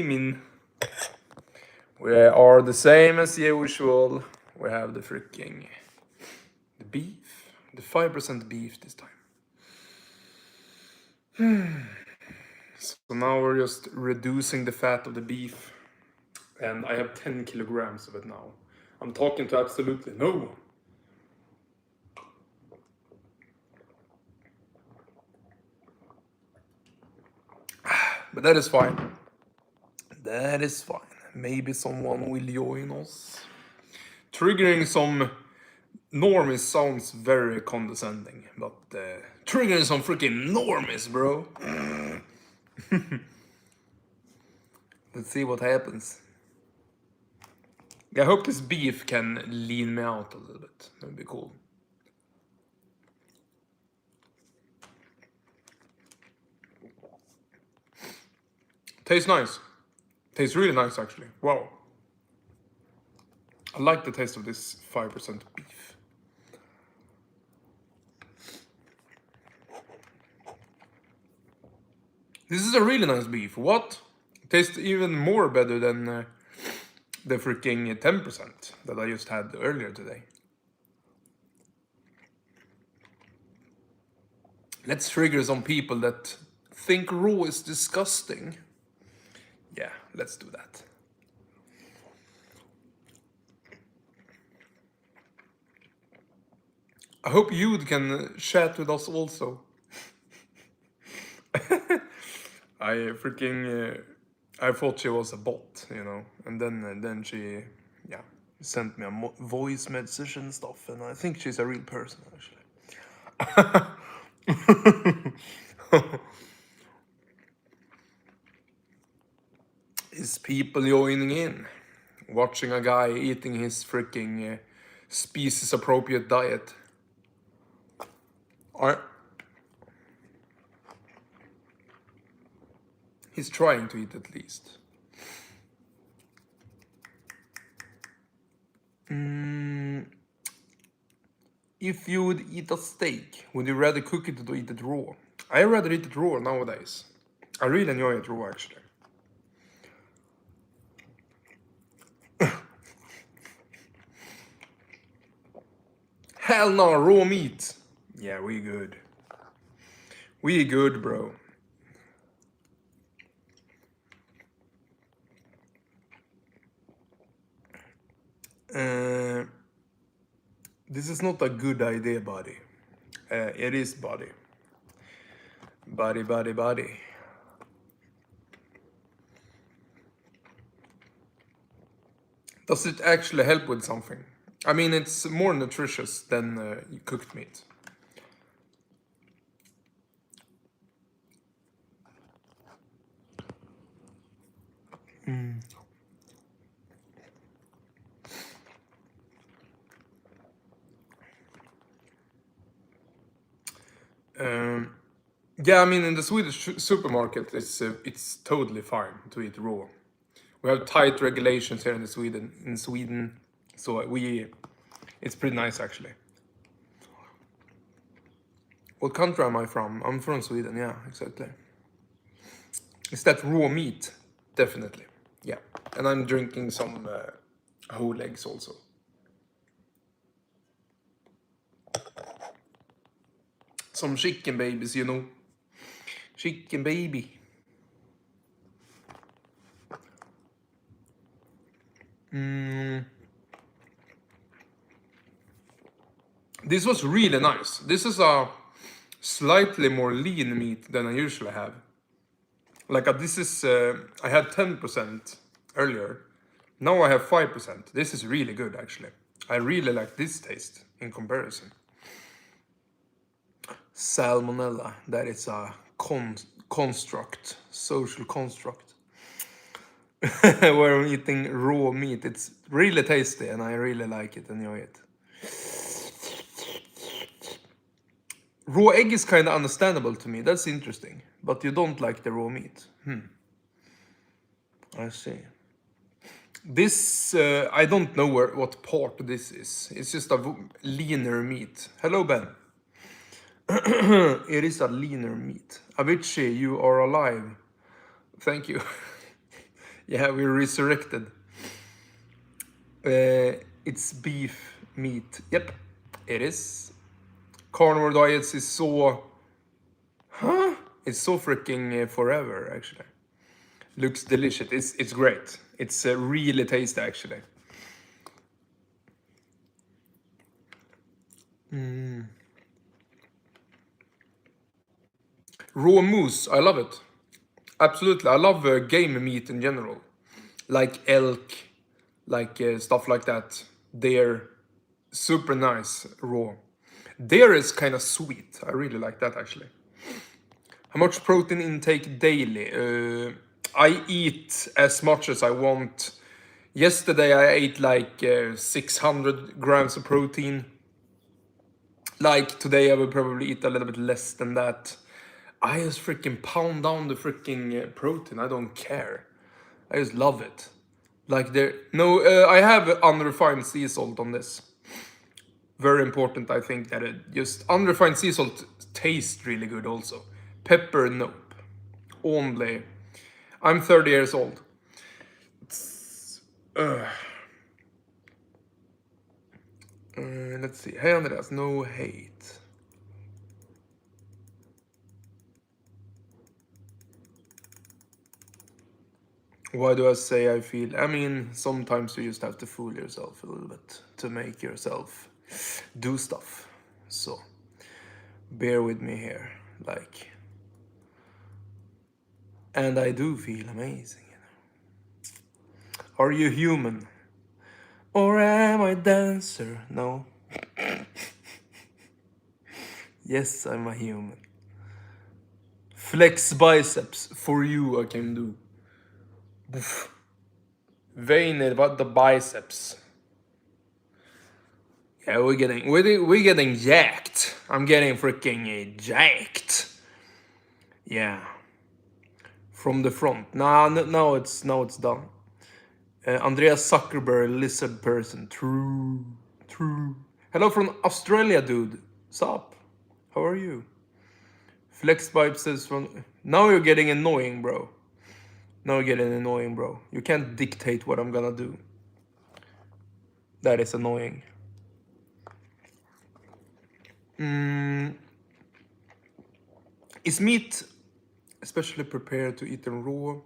mean, we are the same as usual. We have the beef, the 5% beef this time. So now we're just reducing the fat of the beef, and I have 10 kilograms of it now. I'm talking to absolutely no one. But that is fine. That is fine. Maybe someone will join us. Triggering some normies sounds very condescending, but triggering some freaking normies, bro. Let's see what happens. I hope this beef can lean me out a little bit. That'd be cool. Tastes nice. Tastes really nice, actually. Wow. I like the taste of this 5% beef. This is a really nice beef. What? Tastes even more better than the freaking 10% that I just had earlier today. Let's trigger some people that think raw is disgusting. Yeah, let's do that. I hope you can chat with us also. I thought she was a bot, you know, and then she, yeah, sent me a voice message and stuff, and I think she's a real person actually. Is people joining in, watching a guy eating his freaking species appropriate diet? He's trying to eat at least. If you would eat a steak, would you rather cook it or eat it raw? I rather eat it raw nowadays. I really enjoy it raw actually. Hell no, raw meat. Yeah, we good. We good, bro. This is not a good idea, buddy. It is, buddy. Buddy. Does it actually help with something? I mean, it's more nutritious than cooked meat. Yeah, I mean, in the Swedish supermarket, it's totally fine to eat raw. We have tight regulations here in Sweden, so it's pretty nice actually. What country am I from? I'm from Sweden, yeah, exactly. Is that raw meat? Definitely, yeah. And I'm drinking some whole eggs also. Some chicken babies, you know. Chicken baby. This was really nice. This is a slightly more lean meat than I usually have. Like this is, I had 10% earlier. Now I have 5%. This is really good actually. I really like this taste in comparison. Salmonella, that is a construct, social construct. Where I'm eating raw meat. It's really tasty and I really like it, enjoy it. Raw egg is kind of understandable to me. That's interesting. But you don't like the raw meat. I see. This, I don't know what part this is. It's just a leaner meat. Hello, Ben. It is a leaner meat. Avicii, you are alive. Thank you. Yeah, we resurrected. It's beef meat. Yep, it is. Carnivore diets is so... Huh? It's so freaking forever, actually. Looks delicious. It's great. It's really tasty, actually. Raw moose, I love it. Absolutely, I love game meat in general, like elk, like stuff like that. Deer, super nice raw. Deer is kind of sweet. I really like that actually. How much protein intake daily? I eat as much as I want. Yesterday I ate like 600 grams of protein. Like today I will probably eat a little bit less than that. I just freaking pound down the freaking protein. I don't care. I just love it. Like there, no, I have unrefined sea salt on this. Very important, I think that it just unrefined sea salt tastes really good also. Pepper, nope. Only. I'm 30 years old. Let's see. Hey Andreas, no hate. Why do I say I feel? I mean, sometimes you just have to fool yourself a little bit to make yourself do stuff. So, bear with me here. Like, and I do feel amazing. Are you human? Or am I dancer? No. Yes, I'm a human. Flex biceps for you I can do. Vein what the biceps. Yeah, we're getting jacked. I'm getting freaking jacked. Yeah. From the front. Nah, no, it's done. Andreas Zuckerberg, lizard person. True. Hello from Australia, dude. Sup? How are you? Flex Vibe says from... Now you're getting annoying, bro. You can't dictate what I'm gonna do. That is annoying. Is meat especially prepared to eat in raw?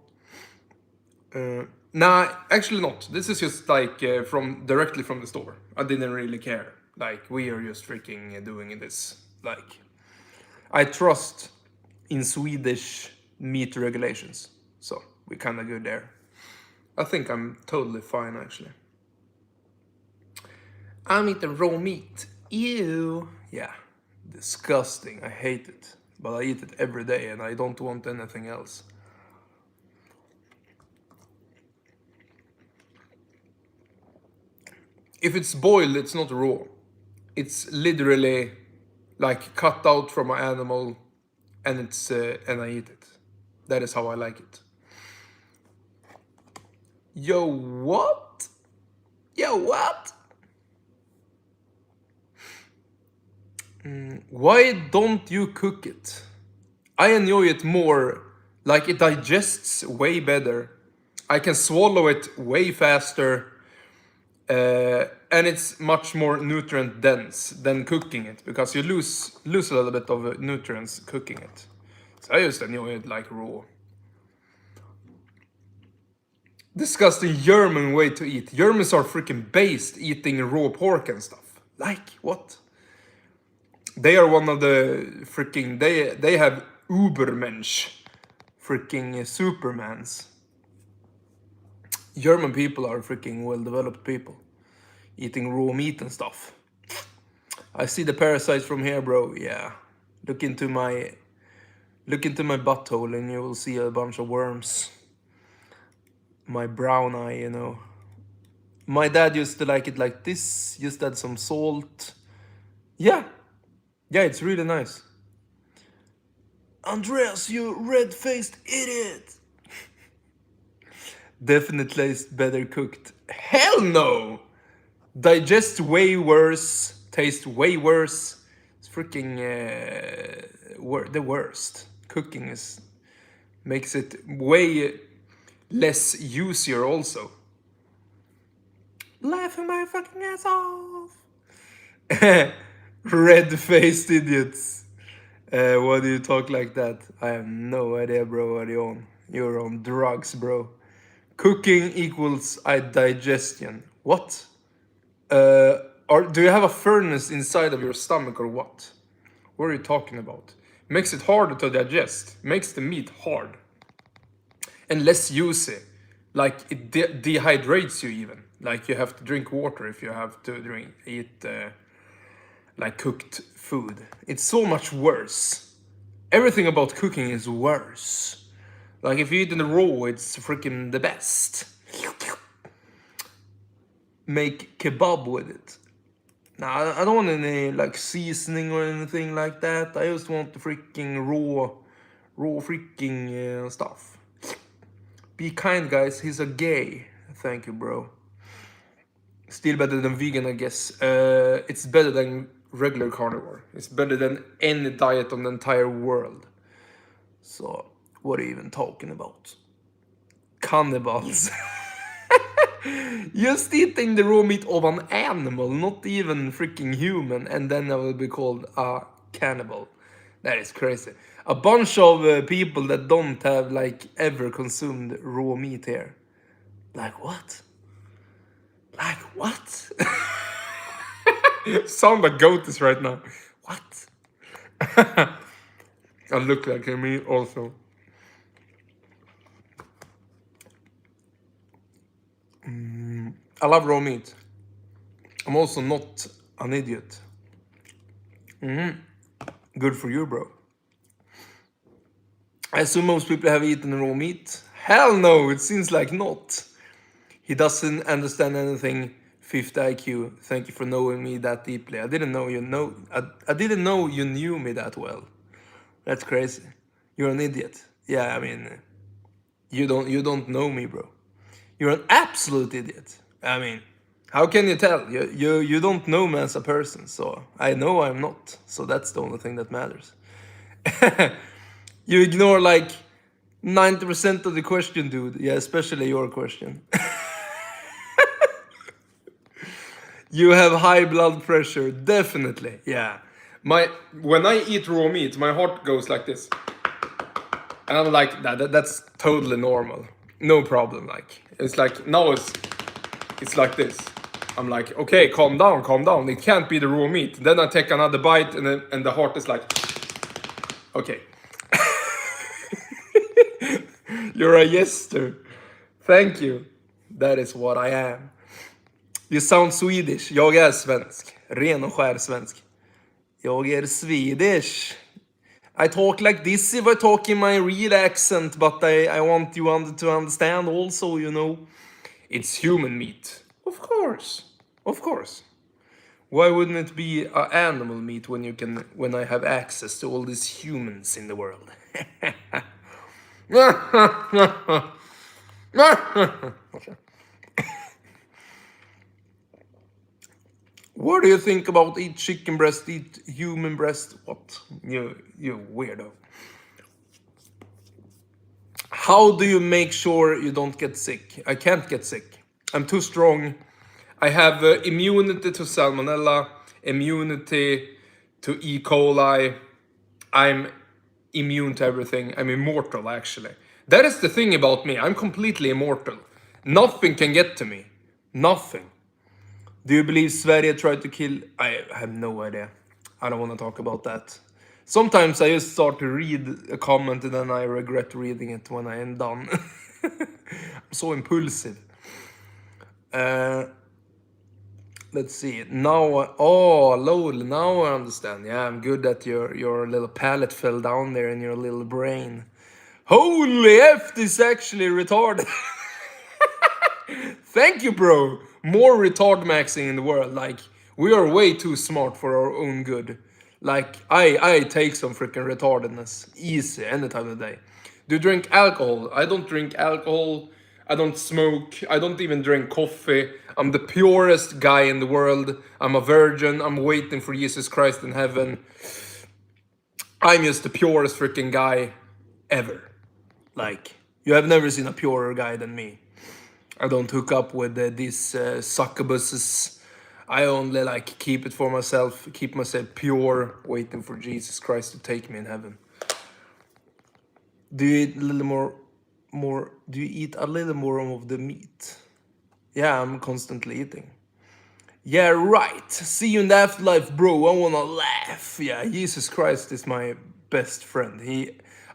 Nah, actually not. This is just like from directly from the store. I didn't really care. Like we are just freaking doing this. Like I trust in Swedish meat regulations, so we're kind of good there. I think I'm totally fine actually. I'm eating raw meat. Ew. Yeah, disgusting. I hate it, but I eat it every day, and I don't want anything else. If it's boiled, it's not raw. It's literally like cut out from an animal, and it's and I eat it. That is how I like it. Yo, what? Yo, what? Why don't you cook it? I enjoy it more. Like it digests way better. I can swallow it way faster. And it's much more nutrient dense than cooking it because you lose a little bit of nutrients cooking it. So I just enjoy it like raw. Disgusting German way to eat. Germans are freaking based eating raw pork and stuff. Like what? They are one of the freaking they have Ubermensch, freaking Supermans. German people are freaking well developed people, eating raw meat and stuff. I see the parasites from here, bro. Yeah, look into my butthole and you will see a bunch of worms. My brown eye, you know. My dad used to like it like this. Just add some salt. Yeah, it's really nice. Andreas, you red-faced idiot. Definitely tastes better cooked. Hell no! Digests way worse. Tastes way worse. It's freaking the worst. Cooking makes it way less juicier also. Laughing my fucking ass off. Red-faced idiots. Why do you talk like that? I have no idea, bro. What are you on? You're on drugs, bro. Cooking equals digestion. What? Do you have a furnace inside of your stomach or what? What are you talking about? Makes it harder to digest. Makes the meat hard. And less juicy. Like it dehydrates you even. Like you have to drink water if you have to eat like cooked food. It's so much worse. Everything about cooking is worse. Like if you eat in the raw, it's freaking the best. Make kebab with it. Nah, I don't want any like seasoning or anything like that. I just want the freaking raw freaking stuff. Be kind, guys. He's a gay. Thank you, bro. Still better than vegan, I guess. It's better than regular carnivore. It's better than any diet on the entire world. So, what are you even talking about? Cannibals. Just eating the raw meat of an animal, not even freaking human, and then I will be called a cannibal. That is crazy. A bunch of people that don't have like ever consumed raw meat here. Like what? Like what? Sound like goaties right now. What? I look like me also. I love raw meat. I'm also not an idiot. Good for you, bro. I assume most people have eaten raw meat. Hell no, it seems like not. He doesn't understand anything. 50 IQ. Thank you for knowing me that deeply. I didn't know I didn't know you knew me that well. That's crazy. You're an idiot. Yeah, I mean, you don't know me, bro. You're an absolute idiot. I mean, how can you tell? You don't know me as a person, so I know I'm not. So that's the only thing that matters. You ignore like 90% of the question, dude. Yeah, especially your question. You have high blood pressure, definitely. Yeah. When I eat raw meat, my heart goes like this. And I'm like, that's totally normal. No problem. Like it's like now it's like this. I'm like, okay, calm down, calm down. It can't be the raw meat. Then I take another bite and the heart is like, okay. You're a yester. Thank you. That is what I am. You sound Swedish. Jag är svensk. Ren och skär svensk. Jag är Swedish. I talk like this if I talk in my real accent, but I want you to understand also, you know. It's human meat. Of course. Of course. Why wouldn't it be animal meat when I have access to all these humans in the world? What do you think about eat chicken breast, eat human breast? What? You weirdo. How do you make sure you don't get sick? I can't get sick. I'm too strong. I have immunity to salmonella, immunity to E. coli. I'm immune to everything. I'm immortal, actually. That is the thing about me. I'm completely immortal. Nothing can get to me. Nothing. Do you believe Sverige tried to kill? I have no idea. I don't want to talk about that. Sometimes I just start to read a comment and then I regret reading it when I am done. I'm so impulsive. Let's see. Now, oh, lol. Now I understand. Yeah, I'm good that your little palate fell down there in your little brain. Holy F, this is actually retarded. Thank you, bro. More retard maxing in the world. Like, we are way too smart for our own good. Like, I take some freaking retardedness. Easy, any time of the day. Do you drink alcohol? I don't drink alcohol. I don't smoke. I don't even drink coffee. I'm the purest guy in the world. I'm a virgin. I'm waiting for Jesus Christ in heaven. I'm just the purest freaking guy ever. Like, You have never seen a purer guy than me. I don't hook up with these succubuses. I only like keep it for myself, keep myself pure, waiting for Jesus Christ to take me in heaven. Do you eat a little more? Do you eat a little more of the meat? Yeah, I'm constantly eating. Yeah, right. See you in the afterlife, bro. I wanna laugh. Yeah, Jesus Christ is my best friend.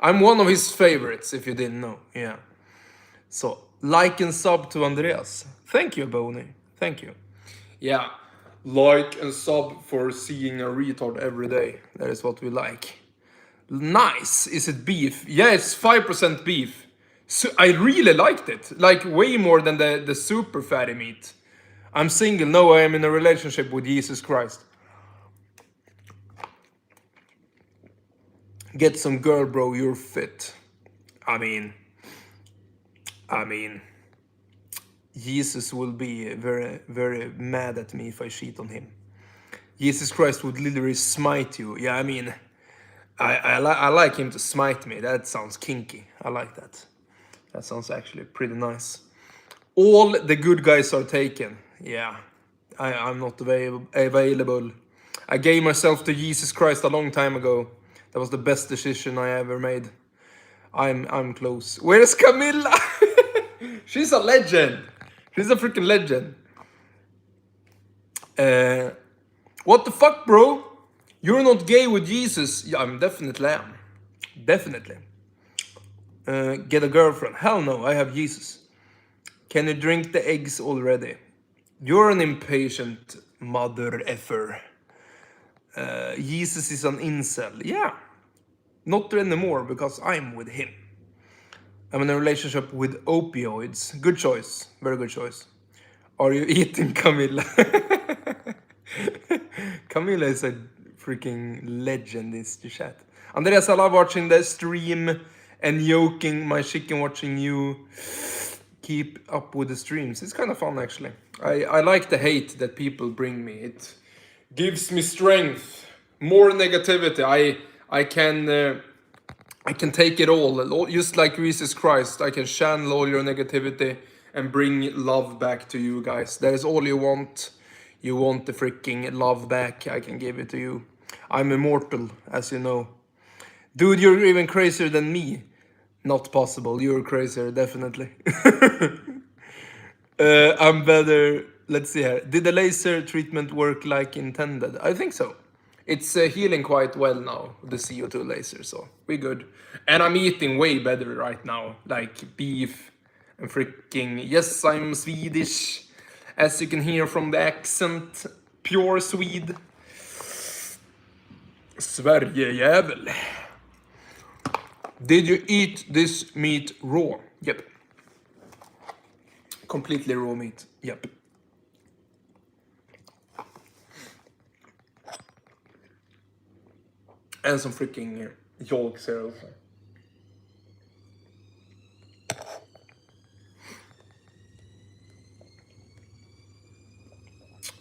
I'm one of his favorites, if you didn't know. Yeah. So, like and sub to Andreas. Thank you, Boney. Thank you. Yeah, like and sub for seeing a retard every day. That is what we like. Nice. Is it beef? Yeah, it's 5% beef. So I really liked it. Like way more than the super fatty meat. I'm single. No, I am in a relationship with Jesus Christ. Get some girl, bro. You're fit. I mean, Jesus will be very, very mad at me if I cheat on him. Jesus Christ would literally smite you. Yeah, I mean, I like him to smite me. That sounds kinky. I like that. That sounds actually pretty nice. All the good guys are taken. Yeah, I'm not available. I gave myself to Jesus Christ a long time ago. That was the best decision I ever made. I'm close. Where's Camilla? She's a legend. She's a freaking legend. What the fuck, bro? You're not gay with Jesus. Yeah, I'm definitely am. Definitely. Get a girlfriend. Hell no, I have Jesus. Can you drink the eggs already? You're an impatient mother effer. Jesus is an incel. Yeah. Not anymore because I'm with him. I'm in a relationship with opioids. Good choice. Very good choice. Are you eating Camilla? Camilla is a freaking legend in the chat. Andreas, I love watching the stream and joking my chicken watching you. Keep up with the streams. It's kind of fun actually. I like the hate that people bring me. It gives me strength. More negativity. I can take it all. Just like Jesus Christ, I can channel all your negativity and bring love back to you guys. That is all you want. You want the freaking love back, I can give it to you. I'm immortal, as you know. Dude, you're even crazier than me. Not possible, you're crazier, definitely. I'm better. Let's see here. Did the laser treatment work like intended? I think so. It's healing quite well now, the CO2 laser, so we're good. And I'm eating way better right now, like beef and freaking... Yes, I'm Swedish, as you can hear from the accent. Pure Swede. Sverigejävel. Did you eat this meat raw? Yep. Completely raw meat. Yep. And some freaking yolks here also.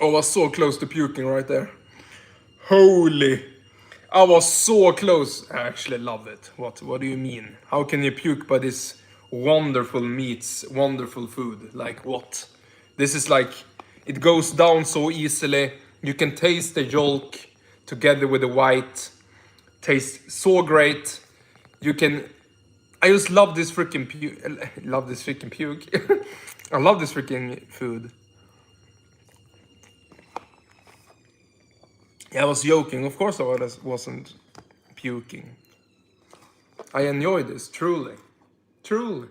Oh, I was so close to puking right there. Holy. I was so close. I actually love it. What do you mean? How can you puke by this wonderful meats, wonderful food? Like what? This is like, it goes down so easily. You can taste the yolk together with the white. Tastes so great. You can... I just love this freaking puke. Love this freaking puke. I love this freaking food. Yeah, I was joking. Of course I wasn't puking. I enjoy this, truly. Truly.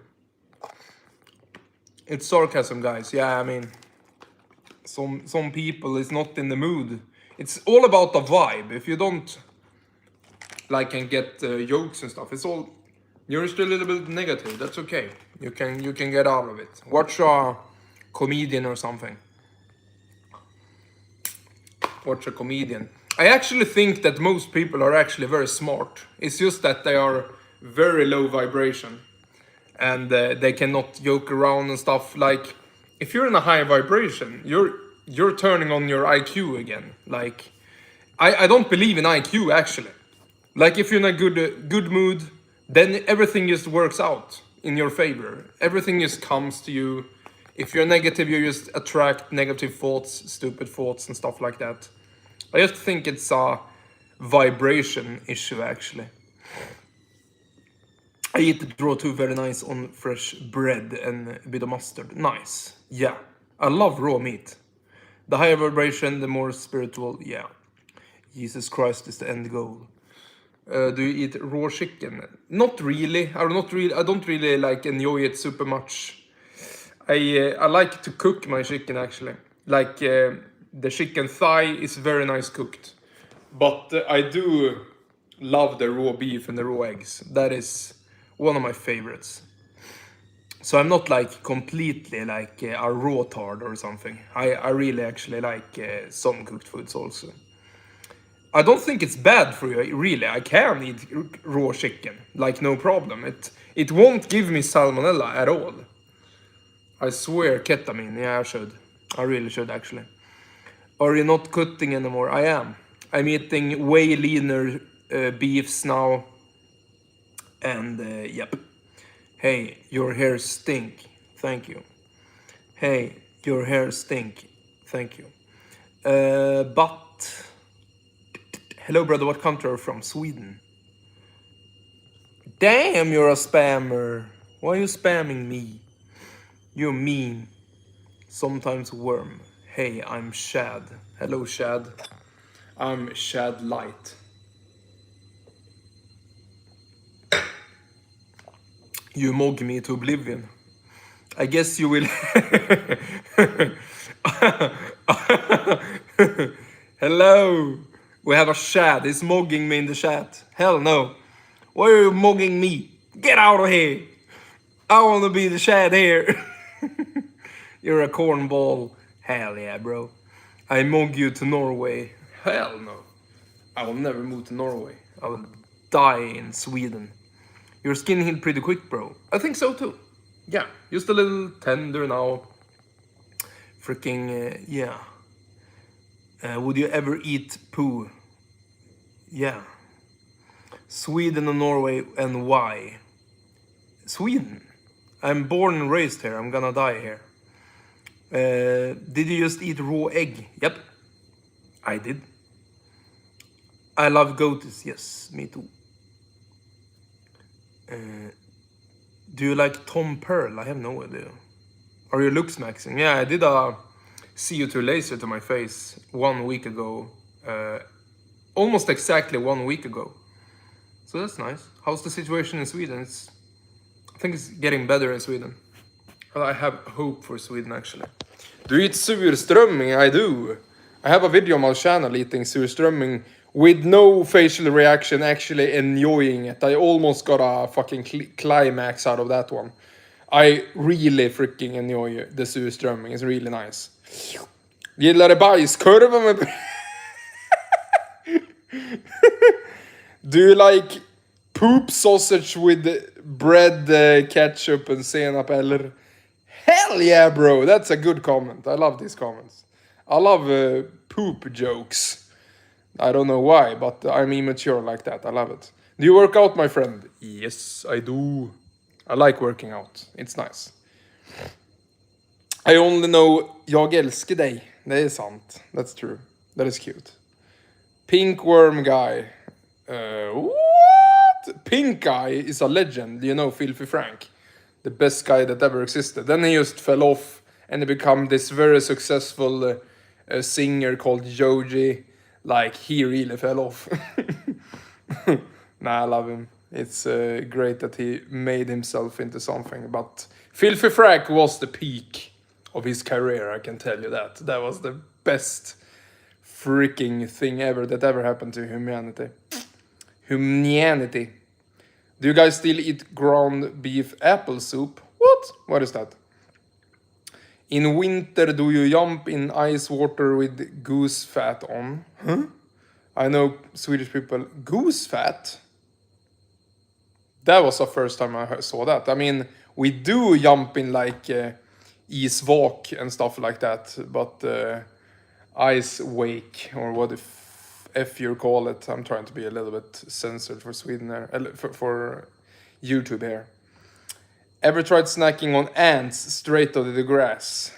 It's sarcasm, guys. Yeah, I mean... Some people is not in the mood. It's all about the vibe. If you don't... like and get jokes and stuff, it's all... You're still a little bit negative, that's okay. You can get out of it. Watch a comedian or something. Watch a comedian. I actually think that most people are actually very smart. It's just that they are very low vibration. And they cannot joke around and stuff. Like, if you're in a high vibration, you're turning on your IQ again. Like, I don't believe in IQ actually. Like if you're in a good mood, then everything just works out. in your favor. Everything just comes to you. If you're negative, you just attract negative thoughts, stupid thoughts, and stuff like that. I just think it's a vibration issue, actually. I eat the raw too, very nice on fresh bread and a bit of mustard. Nice. Yeah. I love raw meat. The higher vibration, the more spiritual. Yeah. Jesus Christ is the end goal. Do you eat raw chicken? Not really. I don't really like enjoy it super much. I like to cook my chicken actually. Like the chicken thigh is very nice cooked, but I do love the raw beef and the raw eggs. That is one of my favorites. So I'm not like completely like a raw tard or something. I really actually like some cooked foods also. I don't think it's bad for you, really. I can eat raw chicken, like no problem. It won't give me salmonella at all. I swear, ketamine. Yeah, I should. I really should actually. Are you not cutting anymore? I am. I'm eating way leaner beefs now. And yep. Hey, your hair stink. Thank you. Hey, your hair stink. Thank you. But hello, brother. What country are you from? Sweden. Damn, you're a spammer. Why are you spamming me? You're mean. Sometimes worm. Hey, I'm Shad. Hello, Shad. I'm Shad Light. You mog me to oblivion. I guess you will. Hello. We have a Shad. He's mogging me in the chat. Hell no. Why are you mogging me? Get out of here. I want to be the Shad here. You're a cornball. Hell yeah, bro. I mog you to Norway. Hell no. I will never move to Norway. I will die in Sweden. Your skin healed pretty quick, bro. I think so too. Yeah, just a little tender now. Freaking, yeah. Would you ever eat poo? Yeah. Sweden or Norway, and why? Sweden. I'm born and raised here. I'm gonna die here. Did you just eat raw egg? Yep. I did. I love goaties. Yes, me too. Do you like Tom Pearl? I have no idea. Are you looks maxing? Yeah, I did a CO2 laser to my face 1 week ago. Almost exactly 1 week ago. So that's nice. How's the situation in Sweden? I think it's getting better in Sweden. Well, I have hope for Sweden actually. Do you eat surströmming? I do. I have a video on my channel eating surströmming with no facial reaction, actually enjoying it. I almost got a fucking climax out of that one. I really freaking enjoy the surströmming. It's really nice. Gillar du bajskorv med... Do you like poop sausage with bread, ketchup and senap eller? Hell yeah, bro. That's a good comment. I love these comments. I love poop jokes. I don't know why, but I'm immature like that. I love it. Do you work out, my friend? Yes, I do. I like working out. It's nice. I only know jag älskar dig. Det är sant. That's true. That is cute. Pink worm guy. What? Pink guy is a legend. You know Filthy Frank? The best guy that ever existed. Then he just fell off and he became this very successful singer called Joji. Like, he really fell off. Nah, I love him. It's great that he made himself into something. But Filthy Frank was the peak of his career, I can tell you that. That was the best freaking thing ever that ever happened to humanity. Humanity. Do you guys still eat ground beef apple soup? What? What is that? In winter, do you jump in ice water with goose fat on? Huh? I know Swedish people. Goose fat? That was the first time I saw that. I mean, we do jump in like isvak and stuff like that. But ice wake, or what if you call it. I'm trying to be a little bit censored for Sweden there. For YouTube here. Ever tried snacking on ants straight out of the grass?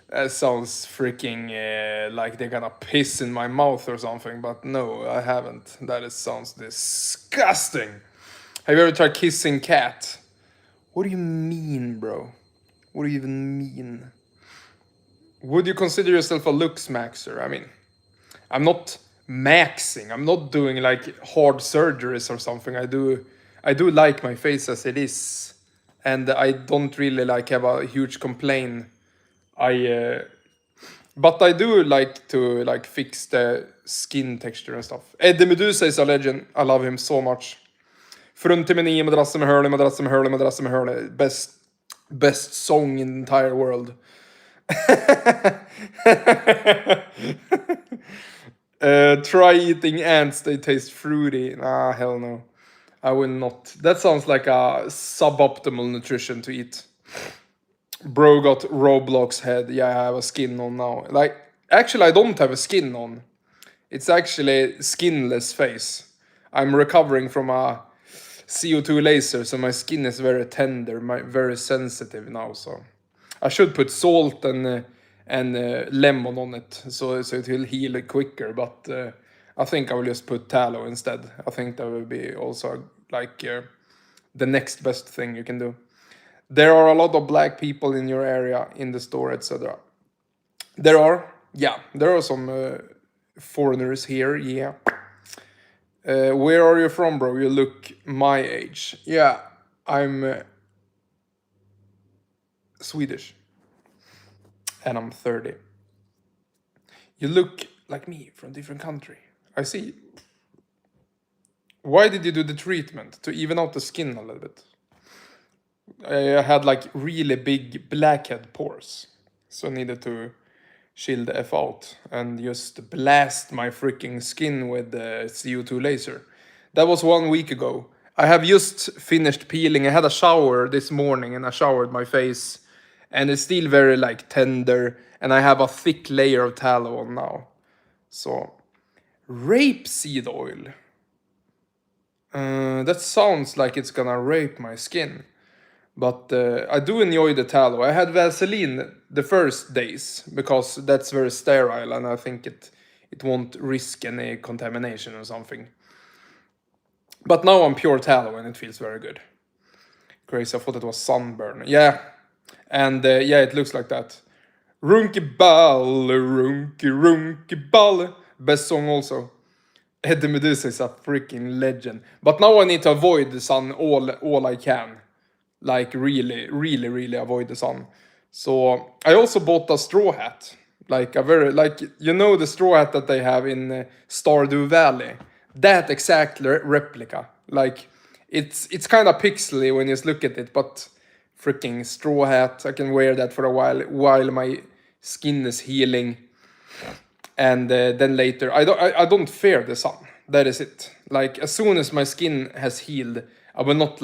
That sounds freaking like they're gonna piss in my mouth or something, but no, I haven't. Sounds disgusting. Have you ever tried kissing cat? What do you mean, bro? What do you even mean? Would you consider yourself a looks maxer? I mean, I'm not maxing. I'm not doing like hard surgeries or something. I do like my face as it is, and I don't really like have a huge complaint. But I do like to like fix the skin texture and stuff. Eddie Medusa is a legend. I love him so much. Fruntimeni madrassen med hurley, madrassen med hurley, madrassen med hurley. Best song in the entire world. Try eating ants, they taste fruity. Nah, hell no. I will not. That sounds like a suboptimal nutrition to eat. Bro got Roblox head. Yeah, I have a skin on now. Like, actually, I don't have a skin on. It's actually skinless face. I'm recovering from a CO2 laser, so my skin is very tender, very sensitive now. So I should put salt and lemon on it, so it will heal quicker. But I think I will just put tallow instead. I think that will be also like the next best thing you can do. There are a lot of black people in your area, in the store, etc. There are some foreigners here, yeah. Where are you from, bro? You look my age. Yeah, I'm Swedish. And I'm 30. You look like me from a different country. I see. Why did you do the treatment? To even out the skin a little bit. I had like really big blackhead pores. So I needed to chill the F out and just blast my freaking skin with the CO2 laser. That was 1 week ago. I have just finished peeling. I had a shower this morning and I showered my face. And it's still very like tender. And I have a thick layer of tallow on now. So, rapeseed oil. That sounds like it's gonna rape my skin. But I do enjoy the tallow. I had Vaseline the first days because that's very sterile and I think it won't risk any contamination or something. But now I'm pure tallow and it feels very good. Crazy, I thought it was sunburn. Yeah, and yeah, it looks like that. Runky ball, runky ball. Best song also. Eddie Medusa is a freaking legend. But now I need to avoid the sun all I can. Like really avoid the sun. So I also bought a straw hat. Like a very the straw hat that they have in Stardew Valley. That exact replica. Like it's kind of pixely when you look at it, but freaking straw hat. I can wear that for a while my skin is healing. And then later I don't fear the sun. That is it. Like as soon as my skin has healed, I will not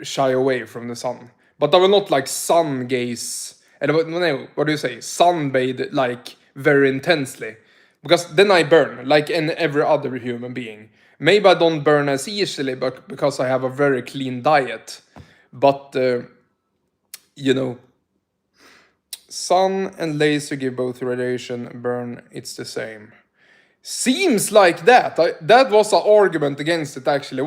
shy away from the sun. But I will not like sun gaze. No, what do you say? Sunbathe like very intensely. Because then I burn like in every other human being. Maybe I don't burn as easily, but because I have a very clean diet. But sun and laser give both radiation, burn, it's the same. Seems like that. That was an argument against it actually.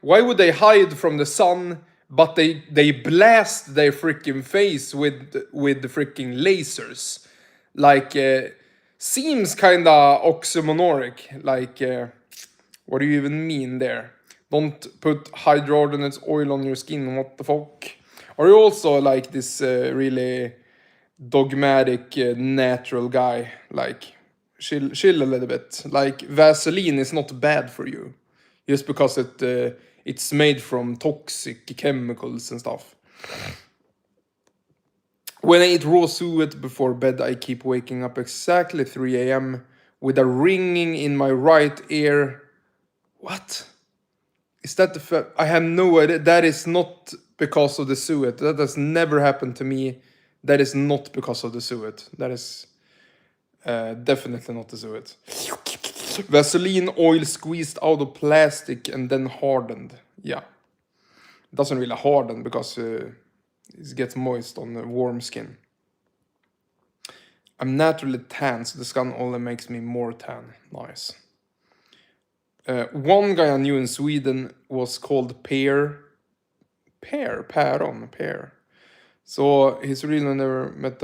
Why would they hide from the sun, but they blast their freaking face with the freaking lasers? Like, seems kinda oxymoronic. Like, what do you even mean there? Don't put hydrogenous oil on your skin, what the fuck? Are you also like this really dogmatic natural guy? Like, chill a little bit. Like Vaseline is not bad for you, just because it's made from toxic chemicals and stuff. When I eat raw suet before bed, I keep waking up exactly 3 a.m. with a ringing in my right ear. What? Is that I have no idea. That is not because of the suet. That has never happened to me. That is not because of the suet. That is definitely not the suet. Vaseline oil squeezed out of plastic and then hardened. Yeah, doesn't really harden because it gets moist on the warm skin. I'm naturally tan, so the skin only makes me more tan. Nice. One guy I knew in Sweden was called Pear. Päron. So he's really never met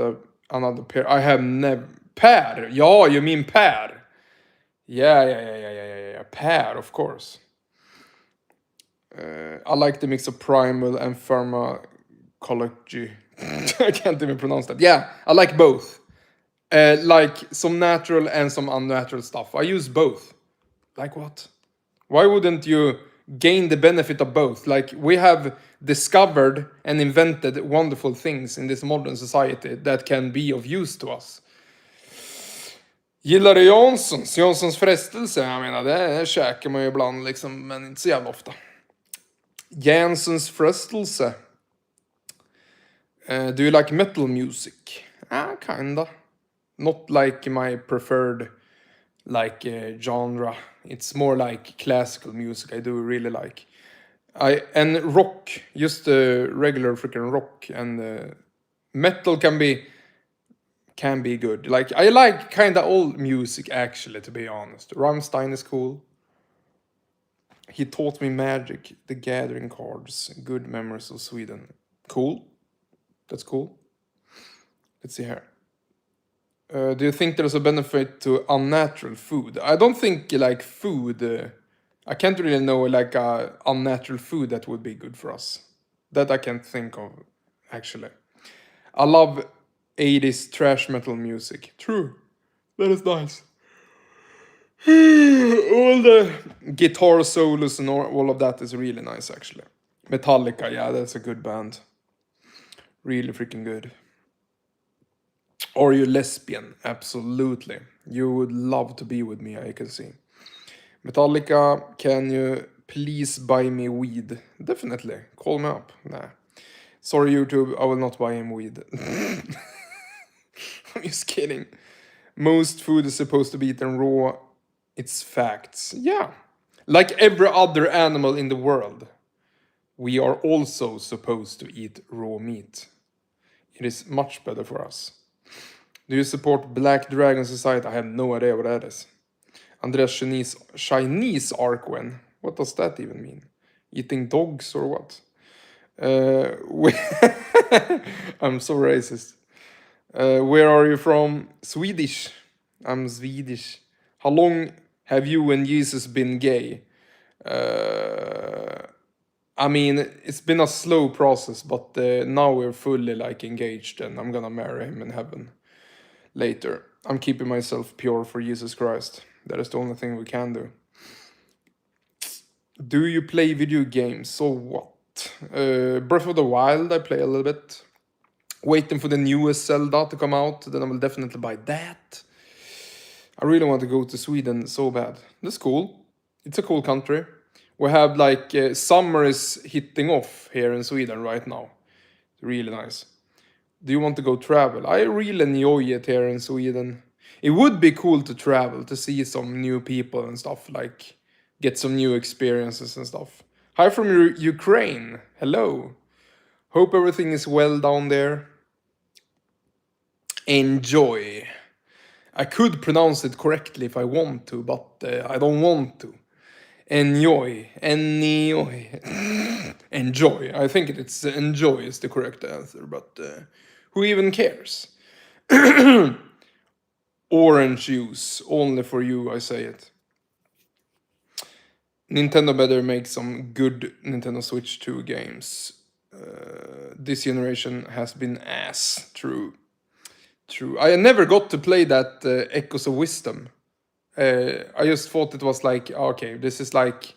another Pear. I have never... Per! Ja, you mean Per. Yeah. Per, of course. I like the mix of primal and pharmacology. I can't even pronounce that. Yeah, I like both. Like some natural and some unnatural stuff. I use both. Like what? Why wouldn't you gain the benefit of both? Like, we have discovered and invented wonderful things in this modern society that can be of use to us. Gillar du Janssons frestelse? Jag menar, det käkar man ju ibland liksom, men inte så jävla ofta. Janssons frestelse. Do you like metal music? Kinda. Not like my preferred genre. It's more like classical music I do really like. And rock, just regular freaking rock, and metal can be good. Like, I like kinda old music actually, to be honest. Rammstein is cool. He taught me Magic, the Gathering cards, good memories of Sweden. Cool. That's cool. Let's see here. Do you think there's a benefit to unnatural food? I don't think like food. I can't really know like unnatural food that would be good for us. That I can't think of, actually. I love 80s thrash metal music. True. That is nice. All the guitar solos and all of that is really nice, actually. Metallica, yeah, that's a good band. Really freaking good. Are you lesbian? Absolutely. You would love to be with me, I can see. Metallica, can you please buy me weed? Definitely. Call me up. Nah. Sorry, YouTube, I will not buy him weed. I'm just kidding. Most food is supposed to be eaten raw. It's facts. Yeah. Like every other animal in the world, we are also supposed to eat raw meat. It is much better for us. Do you support Black Dragon Society? I have no idea what that is. Andreas Chinese Arquen. What does that even mean? Eating dogs or what? I'm so racist. Where are you from? Swedish. I'm Swedish. How long have you and Jesus been gay? I mean, it's been a slow process, but now we're fully like engaged, and I'm gonna marry him in heaven later. I'm keeping myself pure for Jesus Christ. That is the only thing we can do. Do you play video games? So what? Breath of the Wild, I play a little bit. Waiting for the newest Zelda to come out, then I will definitely buy that. I really want to go to Sweden so bad. That's cool. It's a cool country. We have like summer is hitting off here in Sweden right now. It's really nice. Do you want to go travel? I really enjoy it here in Sweden. It would be cool to travel, to see some new people and stuff, like get some new experiences and stuff. Hi from Ukraine. Hello. Hope everything is well down there. Enjoy. I could pronounce it correctly if I want to, but I don't want to. Enjoy. Enjoy. I think it's enjoy is the correct answer, but who even cares? Orange juice, only for you, I say it. Nintendo better make some good Nintendo Switch 2 games. This generation has been ass. True. I never got to play that Echoes of Wisdom. I just thought it was like, okay, this is like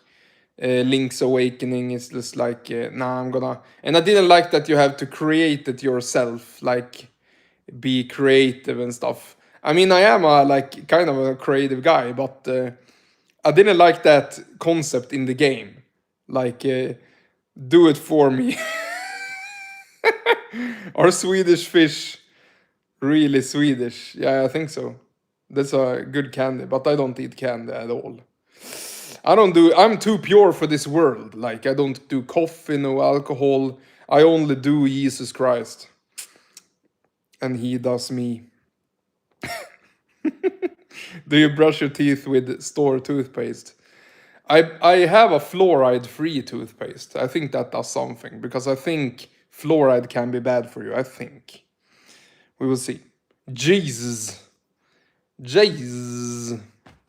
Link's Awakening. It's just like, nah, I'm gonna... And I didn't like that you have to create it yourself, like be creative and stuff. I mean, I am like kind of a creative guy, but I didn't like that concept in the game. Like, do it for me. Are Swedish fish really Swedish? Yeah, I think so. That's a good candy, but I don't eat candy at all. I'm too pure for this world. Like, I don't do coffee, no alcohol. I only do Jesus Christ. And he does me. Do you brush your teeth with store toothpaste? I have a fluoride-free toothpaste. I think that does something, because I think fluoride can be bad for you. I think. We will see. Jesus. Jesus.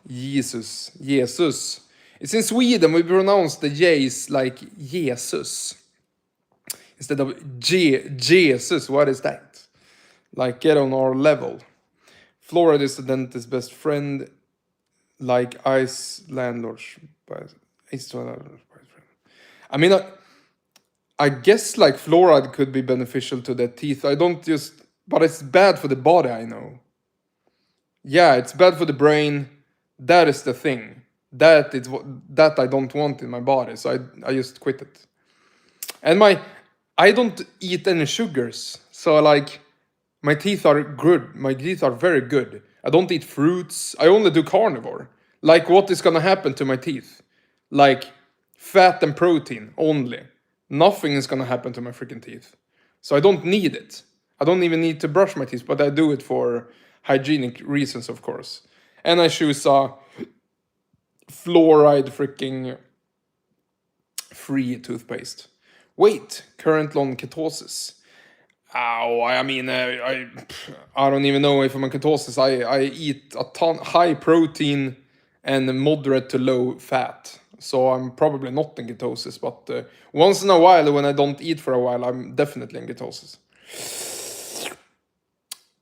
Jesus. Jesus. It's in Sweden, we pronounce the J's like Jesus. Instead of Jesus. What is that? Like, get on our level. Fluoride is the dentist's best friend, like ice landlord's. I mean, I guess like fluoride could be beneficial to the teeth. I don't just, but it's bad for the body, I know. Yeah, it's bad for the brain. That is the thing. That is what that I don't want in my body, so I just quit it. And I don't eat any sugars, so like my teeth are good. My teeth are very good. I don't eat fruits. I only do carnivore. Like, what is gonna happen to my teeth? Like, fat and protein only. Nothing is gonna happen to my freaking teeth. So I don't need it. I don't even need to brush my teeth, but I do it for hygienic reasons, of course. And I choose a fluoride freaking free toothpaste. Wait, current on ketosis. Oh, I mean, I don't even know if I'm on ketosis. I eat a ton, high protein and moderate to low fat. So I'm probably not in ketosis, but once in a while, when I don't eat for a while, I'm definitely in ketosis.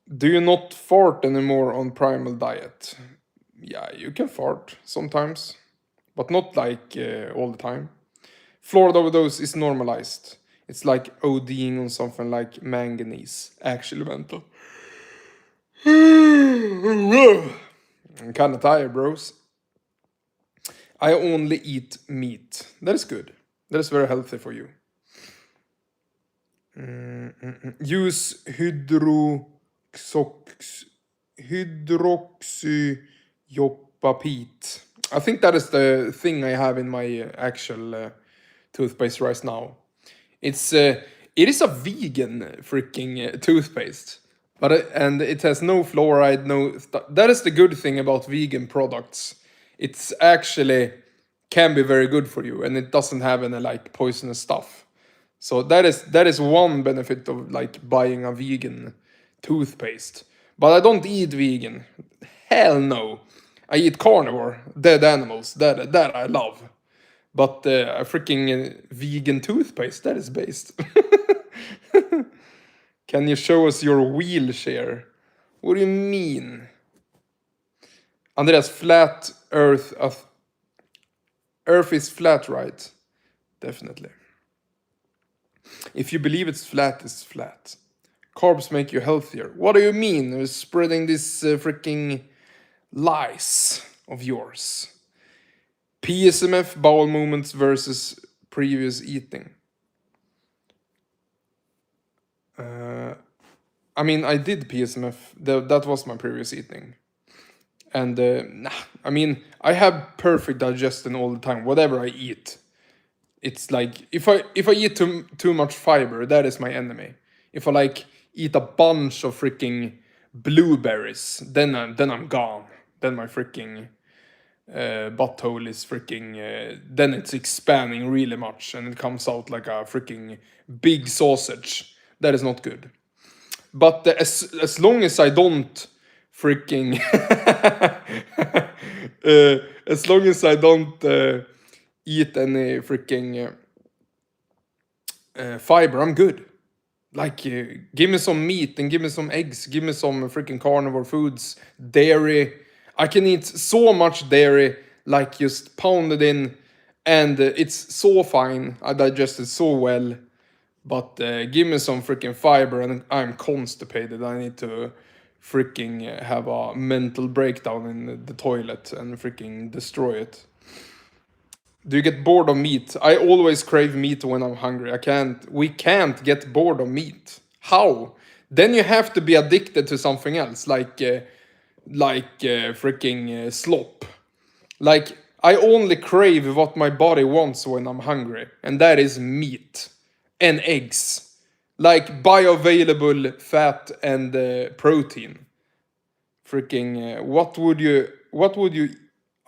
Do you not fart anymore on primal diet? Yeah, you can fart sometimes, but not like all the time. Fluoride overdose is normalized. It's like ODing on something like manganese. Actually mental. I'm kinda tired, bros. I only eat meat. That is good. That is very healthy for you. Use hydroxyopapete. I think that is the thing I have in my actual toothpaste right now. It is a vegan freaking toothpaste, but and it has no fluoride, that is the good thing about vegan products. It's actually can be very good for you, and it doesn't have any like poisonous stuff. So that is one benefit of like buying a vegan toothpaste. But I don't eat vegan. Hell no. I eat carnivore, dead animals. That I love. But a freaking vegan toothpaste, that is based. Can you show us your wheelchair? What do you mean? Andreas, flat Earth. Earth is flat, right? Definitely. If you believe it's flat. Carbs make you healthier. What do you mean? You're spreading this freaking lies of yours. PSMF bowel movements versus previous eating. I mean, I did PSMF. That was my previous eating. And I mean, I have perfect digestion all the time. Whatever I eat, it's like if I eat too much fiber, that is my enemy. If I like eat a bunch of freaking blueberries, then I'm gone. Then my freaking butthole is freaking. Then it's expanding really much, and it comes out like a freaking big sausage. That is not good. But as long as I don't freaking as long as I don't eat any freaking fiber, I'm good. Like, give me some meat and give me some eggs, give me some freaking carnivore foods, dairy. I can eat so much dairy, like just pounded in, and it's so fine. I digest it so well. But give me some freaking fiber and I'm constipated. I need to freaking have a mental breakdown in the toilet and freaking destroy it. Do you get bored of meat? I always crave meat when I'm hungry. We can't get bored of meat. How? Then you have to be addicted to something else, like freaking slop. Like, I only crave what my body wants when I'm hungry, and that is meat and eggs, like bioavailable fat and protein. Freaking, what would you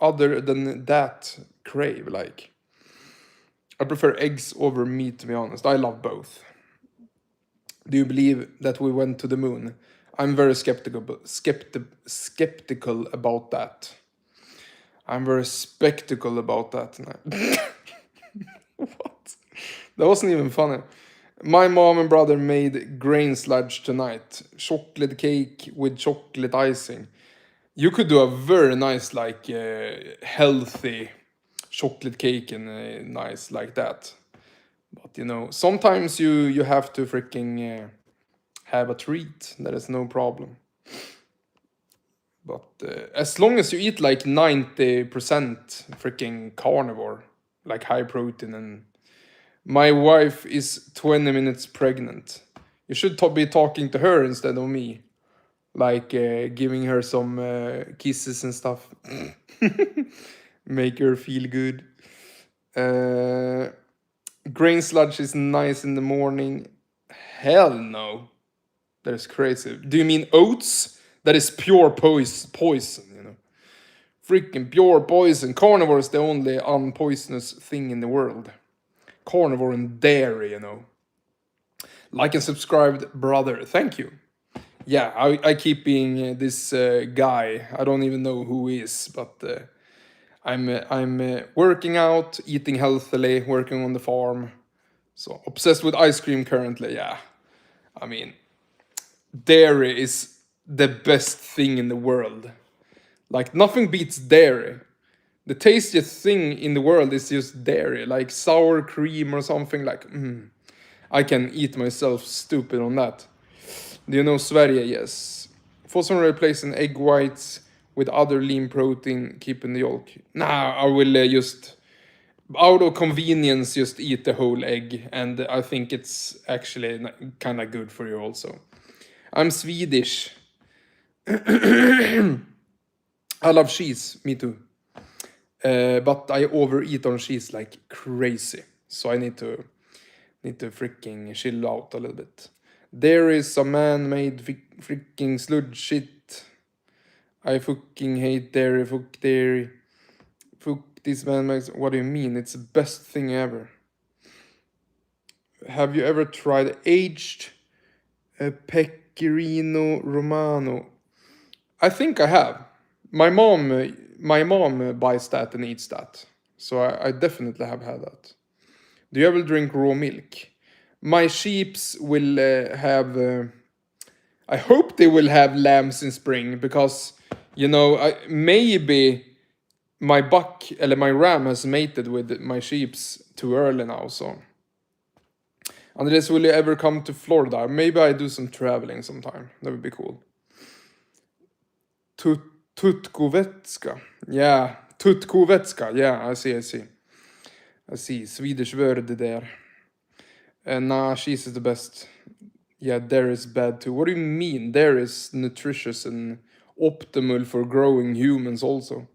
other than that crave? Like, I prefer eggs over meat, to be honest. I love both. Do you believe that we went to the moon? I'm very skeptical about that. I'm very spectacle about that. What? That wasn't even funny. My mom and brother made grain sludge tonight. Chocolate cake with chocolate icing. You could do a very nice, like, healthy chocolate cake and nice like that. But you know, sometimes you have to freaking have a treat. That is no problem. But as long as you eat like 90% freaking carnivore, like high protein, and my wife is 20 minutes pregnant. You should be talking to her instead of me, like giving her some kisses and stuff, make her feel good. Uh, Grain sludge is nice in the morning. Hell no. That is crazy. Do you mean oats? That is pure poison, you know. Freaking pure poison. Carnivore is the only unpoisonous thing in the world. Carnivore and dairy, you know. Like and subscribed, brother. Thank you. Yeah, I keep being this guy. I don't even know who he is, but I'm working out, eating healthily, working on the farm. So obsessed with ice cream currently. Yeah, I mean, dairy is the best thing in the world. Like nothing beats dairy. The tastiest thing in the world is just dairy, like sour cream or something. Like, I can eat myself stupid on that. Do you know Sverige? Yes. For some replacing egg whites with other lean protein, keeping the yolk. Nah, I will just out of convenience just eat the whole egg, and I think it's actually kind of good for you also. I'm Swedish. I love cheese. Me too. But I overeat on cheese like crazy, so I need to freaking chill out a little bit. There is a man-made freaking sludge shit. I fucking hate dairy. Fuck dairy. Fuck this man makes. What do you mean? It's the best thing ever. Have you ever tried aged pecorino romano? I think I have. My mom buys that and eats that, so I definitely have had that. Do you ever drink raw milk? My sheeps will have. I hope they will have lambs in spring because you know maybe my buck or my ram has mated with my sheeps too early now. So Andres, will you ever come to Florida? Maybe I do some traveling sometime. That would be cool. Tutkovetska. Yeah, Tutkovetska. Yeah, I see. I see. Swedish word there. Nah, cheese is the best. Yeah, dairy is bad too. What do you mean? Dairy is nutritious and optimal for growing humans also.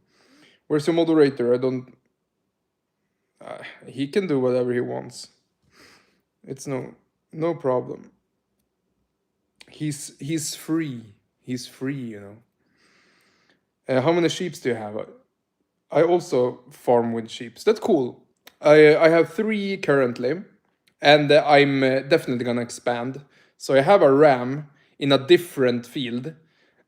Where's your moderator? I don't. He can do whatever he wants. It's no problem. He's free. He's free, you know. How many sheep do you have? I also farm with sheep. That's cool. I have 3 currently, and I'm definitely gonna expand. So I have a ram in a different field,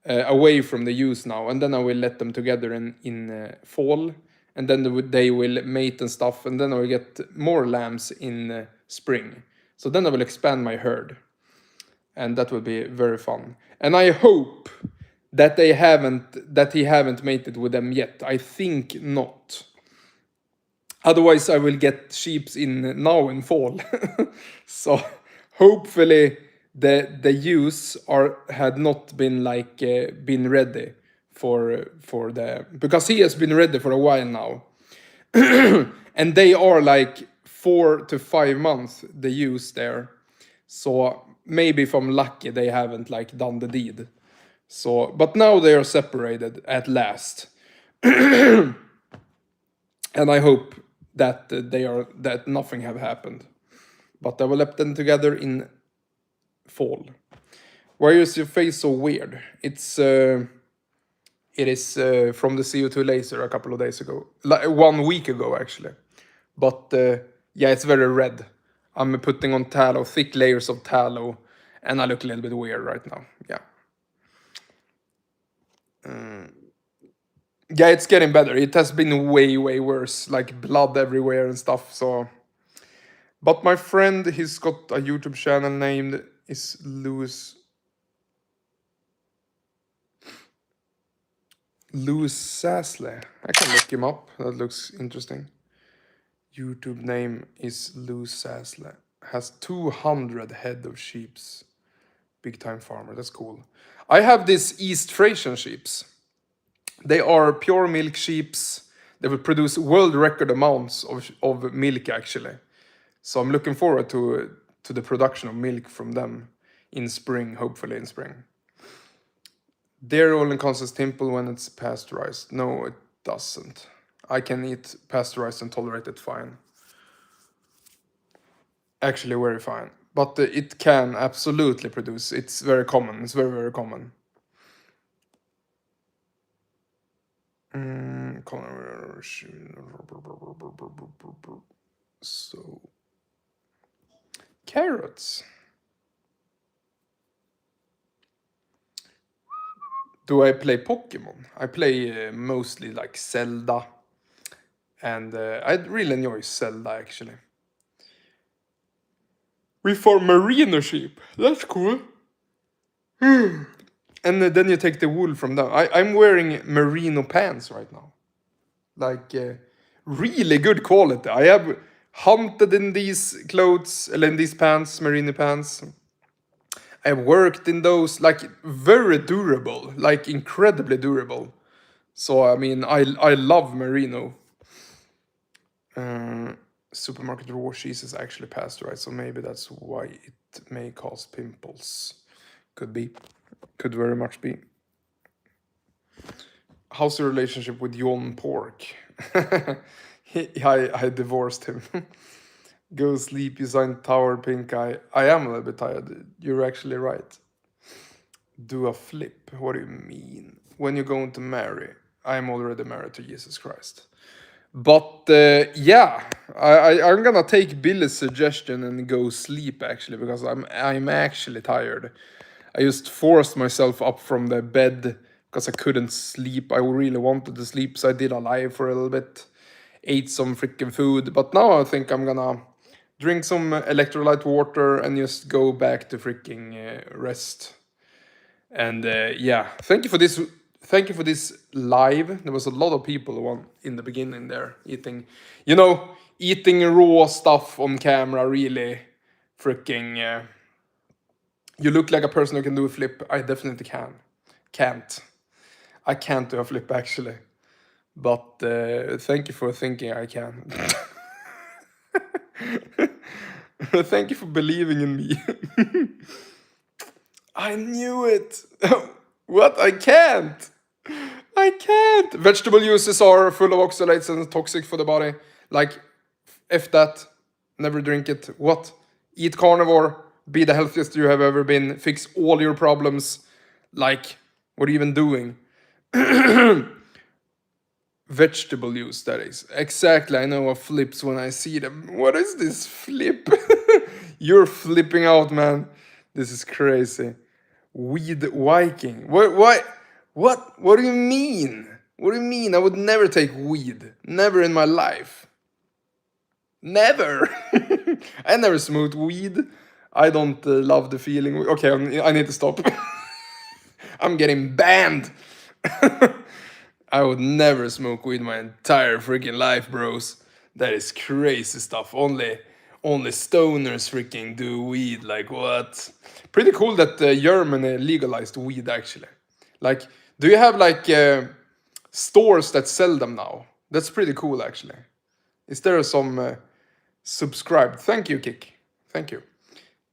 away from the ewes now, and then I will let them together in fall, and then they will mate and stuff, and then I will get more lambs in spring. So then I will expand my herd, and that will be very fun. And I hope that he haven't mated with them yet. I think not. Otherwise, I will get sheeps in now in fall. So hopefully the ewes had not been like been ready for the, because he has been ready for a while now, and they are like 4 to 5 months the ewes there. So maybe if I'm lucky, they haven't like done the deed. So, but now they are separated at last. and I hope that that nothing have happened. But I will let them together in fall. Why is your face so weird? It is from the CO2 laser a couple of days ago, like 1 week ago actually. But yeah, it's very red. I'm putting on tallow, thick layers of tallow, and I look a little bit weird right now. Yeah. Yeah, it's getting better. It has been way, way worse, like blood everywhere and stuff. So, but my friend, he's got a YouTube channel named is Louis Sasley. I can look him up. That looks interesting. YouTube name is Louis Sasley. Has 200 head of sheeps. Big time farmer. That's cool. I have these East Frisian sheeps. They are pure milk sheeps. They will produce world record amounts of milk actually. So I'm looking forward to the production of milk from them in spring, hopefully in spring. Dairy only consists simple when it's pasteurized. No, it doesn't. I can eat pasteurized and tolerate it fine. Actually, very fine. But it can absolutely produce. It's very common. It's very, very common. So, carrots. Do I play Pokemon? I play mostly like Zelda. And I really enjoy Zelda actually. We farm merino sheep. That's cool. And then you take the wool from them. I'm wearing merino pants right now. Like really good quality. I have hunted in these clothes, in these pants, merino pants. I have worked in those, like very durable, like incredibly durable. So I mean, I love merino. Supermarket raw cheese is actually pasteurized, so maybe that's why it may cause pimples. Could be. Could very much be. How's your relationship with John Pork? I divorced him. Go sleep, you signed Tower Pink Eye. I am a little bit tired. You're actually right. Do a flip. What do you mean? When you're going to marry? I'm already married to Jesus Christ. But yeah, I'm gonna take Billy's suggestion and go sleep actually because I'm actually tired. I just forced myself up from the bed because I couldn't sleep. I really wanted to sleep, so I did a live for a little bit. Ate some freaking food, but now I think I'm gonna drink some electrolyte water and just go back to freaking rest. And yeah, thank you for this. Thank you for this live. There was a lot of people in the beginning there eating, eating raw stuff on camera. Really, freaking. You look like a person who can do a flip. I definitely can. Can't. I can't do a flip actually. But thank you for thinking I can. Thank you for believing in me. I knew it. What? I can't. I can't. Vegetable juices are full of oxalates and toxic for the body. Like, F that. Never drink it. What? Eat carnivore. Be the healthiest you have ever been. Fix all your problems. Like, what are you even doing? Vegetable juice, that is. Exactly. I know of flips when I see them. What is this flip? You're flipping out, man. This is crazy. Weed Viking. What do you mean? What do you mean? I would never take weed. Never in my life. Never. I never smoked weed. I don't love the feeling. Okay, I need to stop. I'm getting banned. I would never smoke weed my entire freaking life, bros. That is crazy stuff. Only stoners freaking do weed. Like what? Pretty cool that Germany legalized weed actually. Like, do you have like stores that sell them now? That's pretty cool actually. Is there some subscribed? Thank you, Kick. Thank you.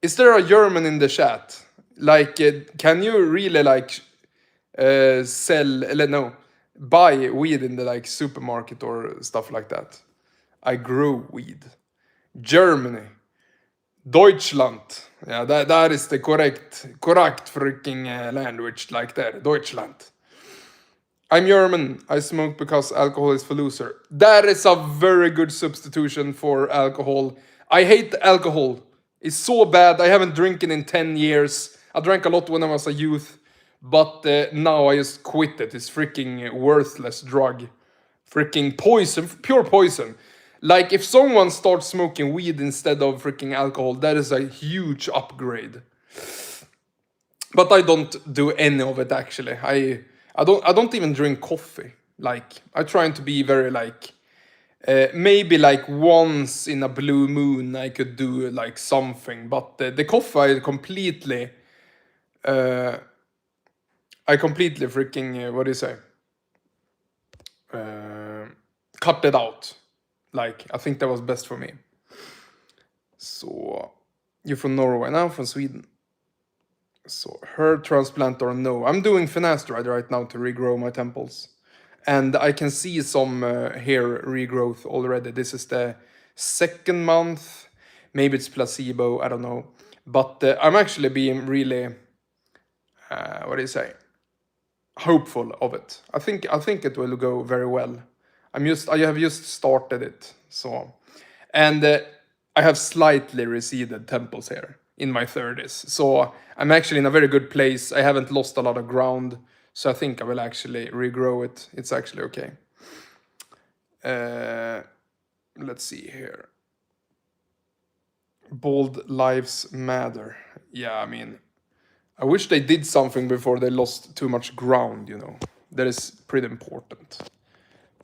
Is there a German in the chat? Like, can you really like sell? No, buy weed in the like supermarket or stuff like that. I grow weed. Germany. Deutschland. Yeah, that is the correct freaking language like that. Deutschland. I'm German. I smoke because alcohol is for loser. That is a very good substitution for alcohol. I hate alcohol. It's so bad. I haven't drinking in 10 years. I drank a lot when I was a youth, but now I just quit it. It's freaking worthless drug. Freaking poison, pure poison. Like if someone starts smoking weed instead of freaking alcohol, that is a huge upgrade. But I don't do any of it actually. I don't even drink coffee. Like I'm trying to be very like maybe like once in a blue moon I could do like something, but the coffee I completely freaking what do you say? Cut it out. Like I think that was best for me. So you're from Norway now, from Sweden. So herb transplant or no? I'm doing finasteride right now to regrow my temples, and I can see some hair regrowth already. This is the second month. Maybe it's placebo. I don't know, but I'm actually being really what do you say? Hopeful of it. I think it will go very well. I have just started it, so and I have slightly receded temples here in my 30s. So I'm actually in a very good place. I haven't lost a lot of ground, so I think I will actually regrow it. It's actually okay. Let's see here. Bald lives matter. Yeah, I mean, I wish they did something before they lost too much ground, you know. That is pretty important.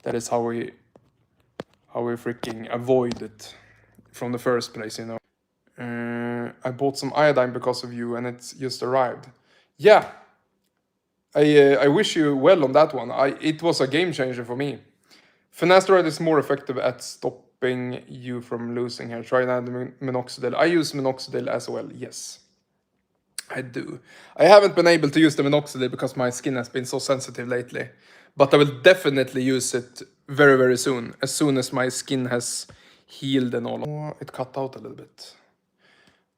That is how we freaking avoid it from the first place, you know. I bought some iodine because of you and it's just arrived. Yeah, I wish you well on that one. It was a game changer for me. Finasteride is more effective at stopping you from losing hair. Try minoxidil. I use minoxidil as well, yes. I do. I haven't been able to use the minoxidil because my skin has been so sensitive lately. But I will definitely use it very, very soon. As soon as my skin has healed and all. Oh, it cut out a little bit.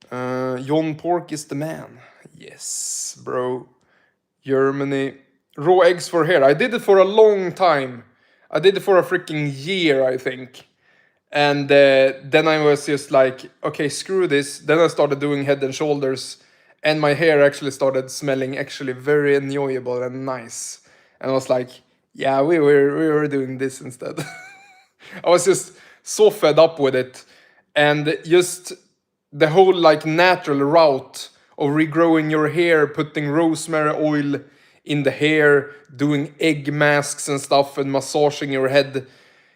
John Pork is the man. Yes, bro. Germany. Raw eggs for hair. I did it for a long time. I did it for a freaking year, I think. And then I was just like, okay, screw this. Then I started doing Head and Shoulders. And my hair actually started smelling actually very enjoyable and nice. And I was like, yeah, we were doing this instead. I was just so fed up with it. And just the whole like natural route of regrowing your hair, putting rosemary oil in the hair, doing egg masks and stuff, and massaging your head.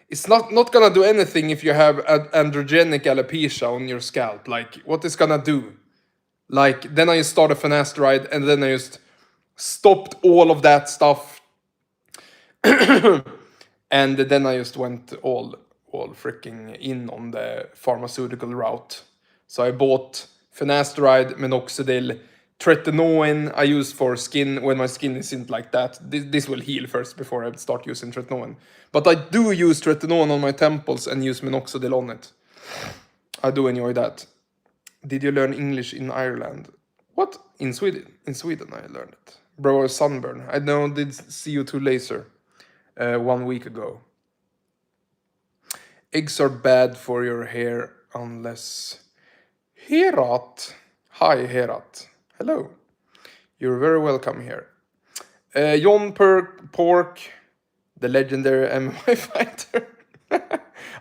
It's not gonna do anything if you have androgenic alopecia on your scalp. Like, what is gonna do? Like, then I just started finasteride, and then I just stopped all of that stuff. And then I just went all freaking in on the pharmaceutical route. So I bought finasteride, minoxidil, tretinoin I use for skin when my skin isn't like that. This will heal first before I start using tretinoin. But I do use tretinoin on my temples and use minoxidil on it. I do enjoy that. Did you learn English in Ireland? What? In Sweden? In Sweden I learned it. Bro, sunburn. I know did CO2 laser 1 week ago. Eggs are bad for your hair unless... Herat. Hi, Herat. Hello. You're very welcome here. John Pork, the legendary MMA fighter.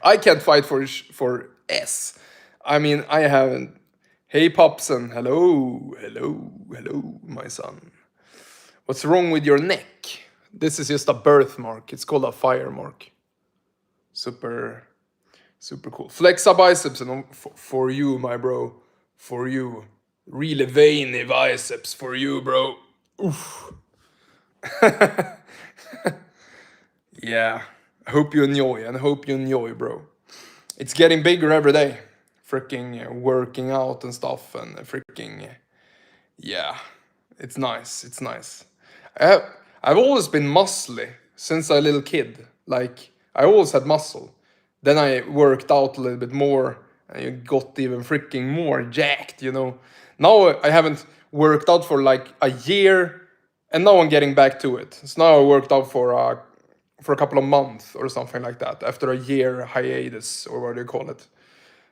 I can't fight for S. I mean, I haven't. Hey, Popson. Hello, my son. What's wrong with your neck? This is just a birthmark. It's called a fire mark. Super cool. Flex a biceps and for you, my bro. For you. Really veiny biceps for you, bro. Oof. Yeah. I hope you enjoy, bro. It's getting bigger every day. Freaking working out and stuff and freaking... Yeah. It's nice. I've always been muscly. since I was a little kid. Like, I always had muscle. Then I worked out a little bit more and you got even freaking more jacked, you know. Now I haven't worked out for like a year and now I'm getting back to it. So now I worked out for a couple of months or something like that after a year hiatus or what do you call it.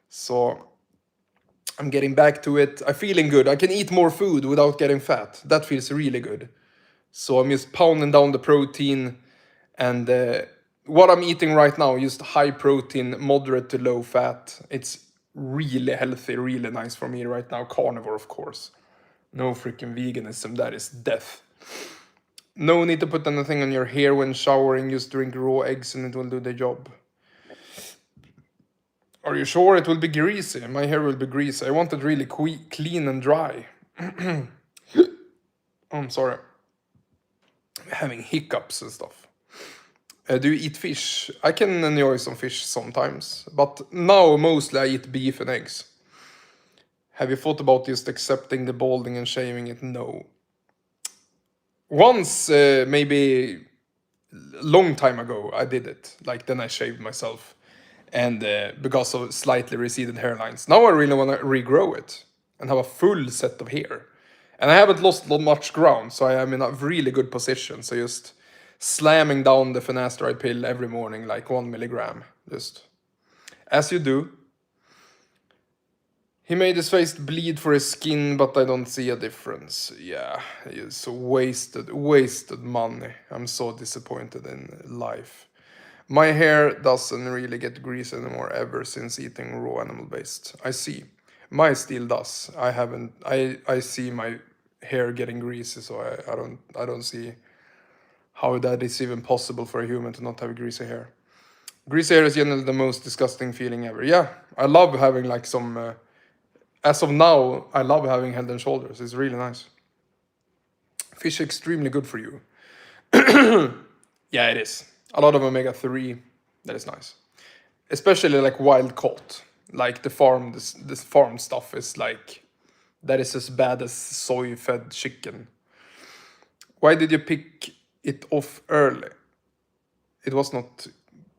So I'm getting back to it. I'm feeling good. I can eat more food without getting fat. That feels really good. So I'm just pounding down the protein and what I'm eating right now, just high protein, moderate to low fat. It's really healthy, really nice for me right now. Carnivore, of course. No freaking veganism, that is death. No need to put anything on your hair when showering, just drink raw eggs and it will do the job. Are you sure it will be greasy? My hair will be greasy. I want it really clean and dry. Oh, I'm sorry. I'm having hiccups and stuff. Do you eat fish? I can enjoy some fish sometimes, but now mostly I eat beef and eggs. Have you thought about just accepting the balding and shaving it? No. Once, maybe long time ago, I did it. Like then I shaved myself, and because of slightly receded hairlines. Now I really want to regrow it and have a full set of hair. And I haven't lost much ground, so I am in a really good position. So just slamming down the finasteride pill every morning, like 1 milligram, just as you do. He made his face bleed for his skin, but I don't see a difference. Yeah, it's wasted money. I'm so disappointed in life. My hair doesn't really get greasy anymore ever since eating raw animal based. I see. Mine still does. I see my hair getting greasy, so I don't see how that is even possible for a human to not have greasy hair. Greasy hair is generally the most disgusting feeling ever. Yeah, I love having like some. As of now, I love having Head and Shoulders. It's really nice. Fish are extremely good for you. Yeah, it is. A lot of omega-3. That is nice. Especially like wild caught. Like the farm, this farm stuff is like, that is as bad as soy-fed chicken. Why did you pick it off early? It was not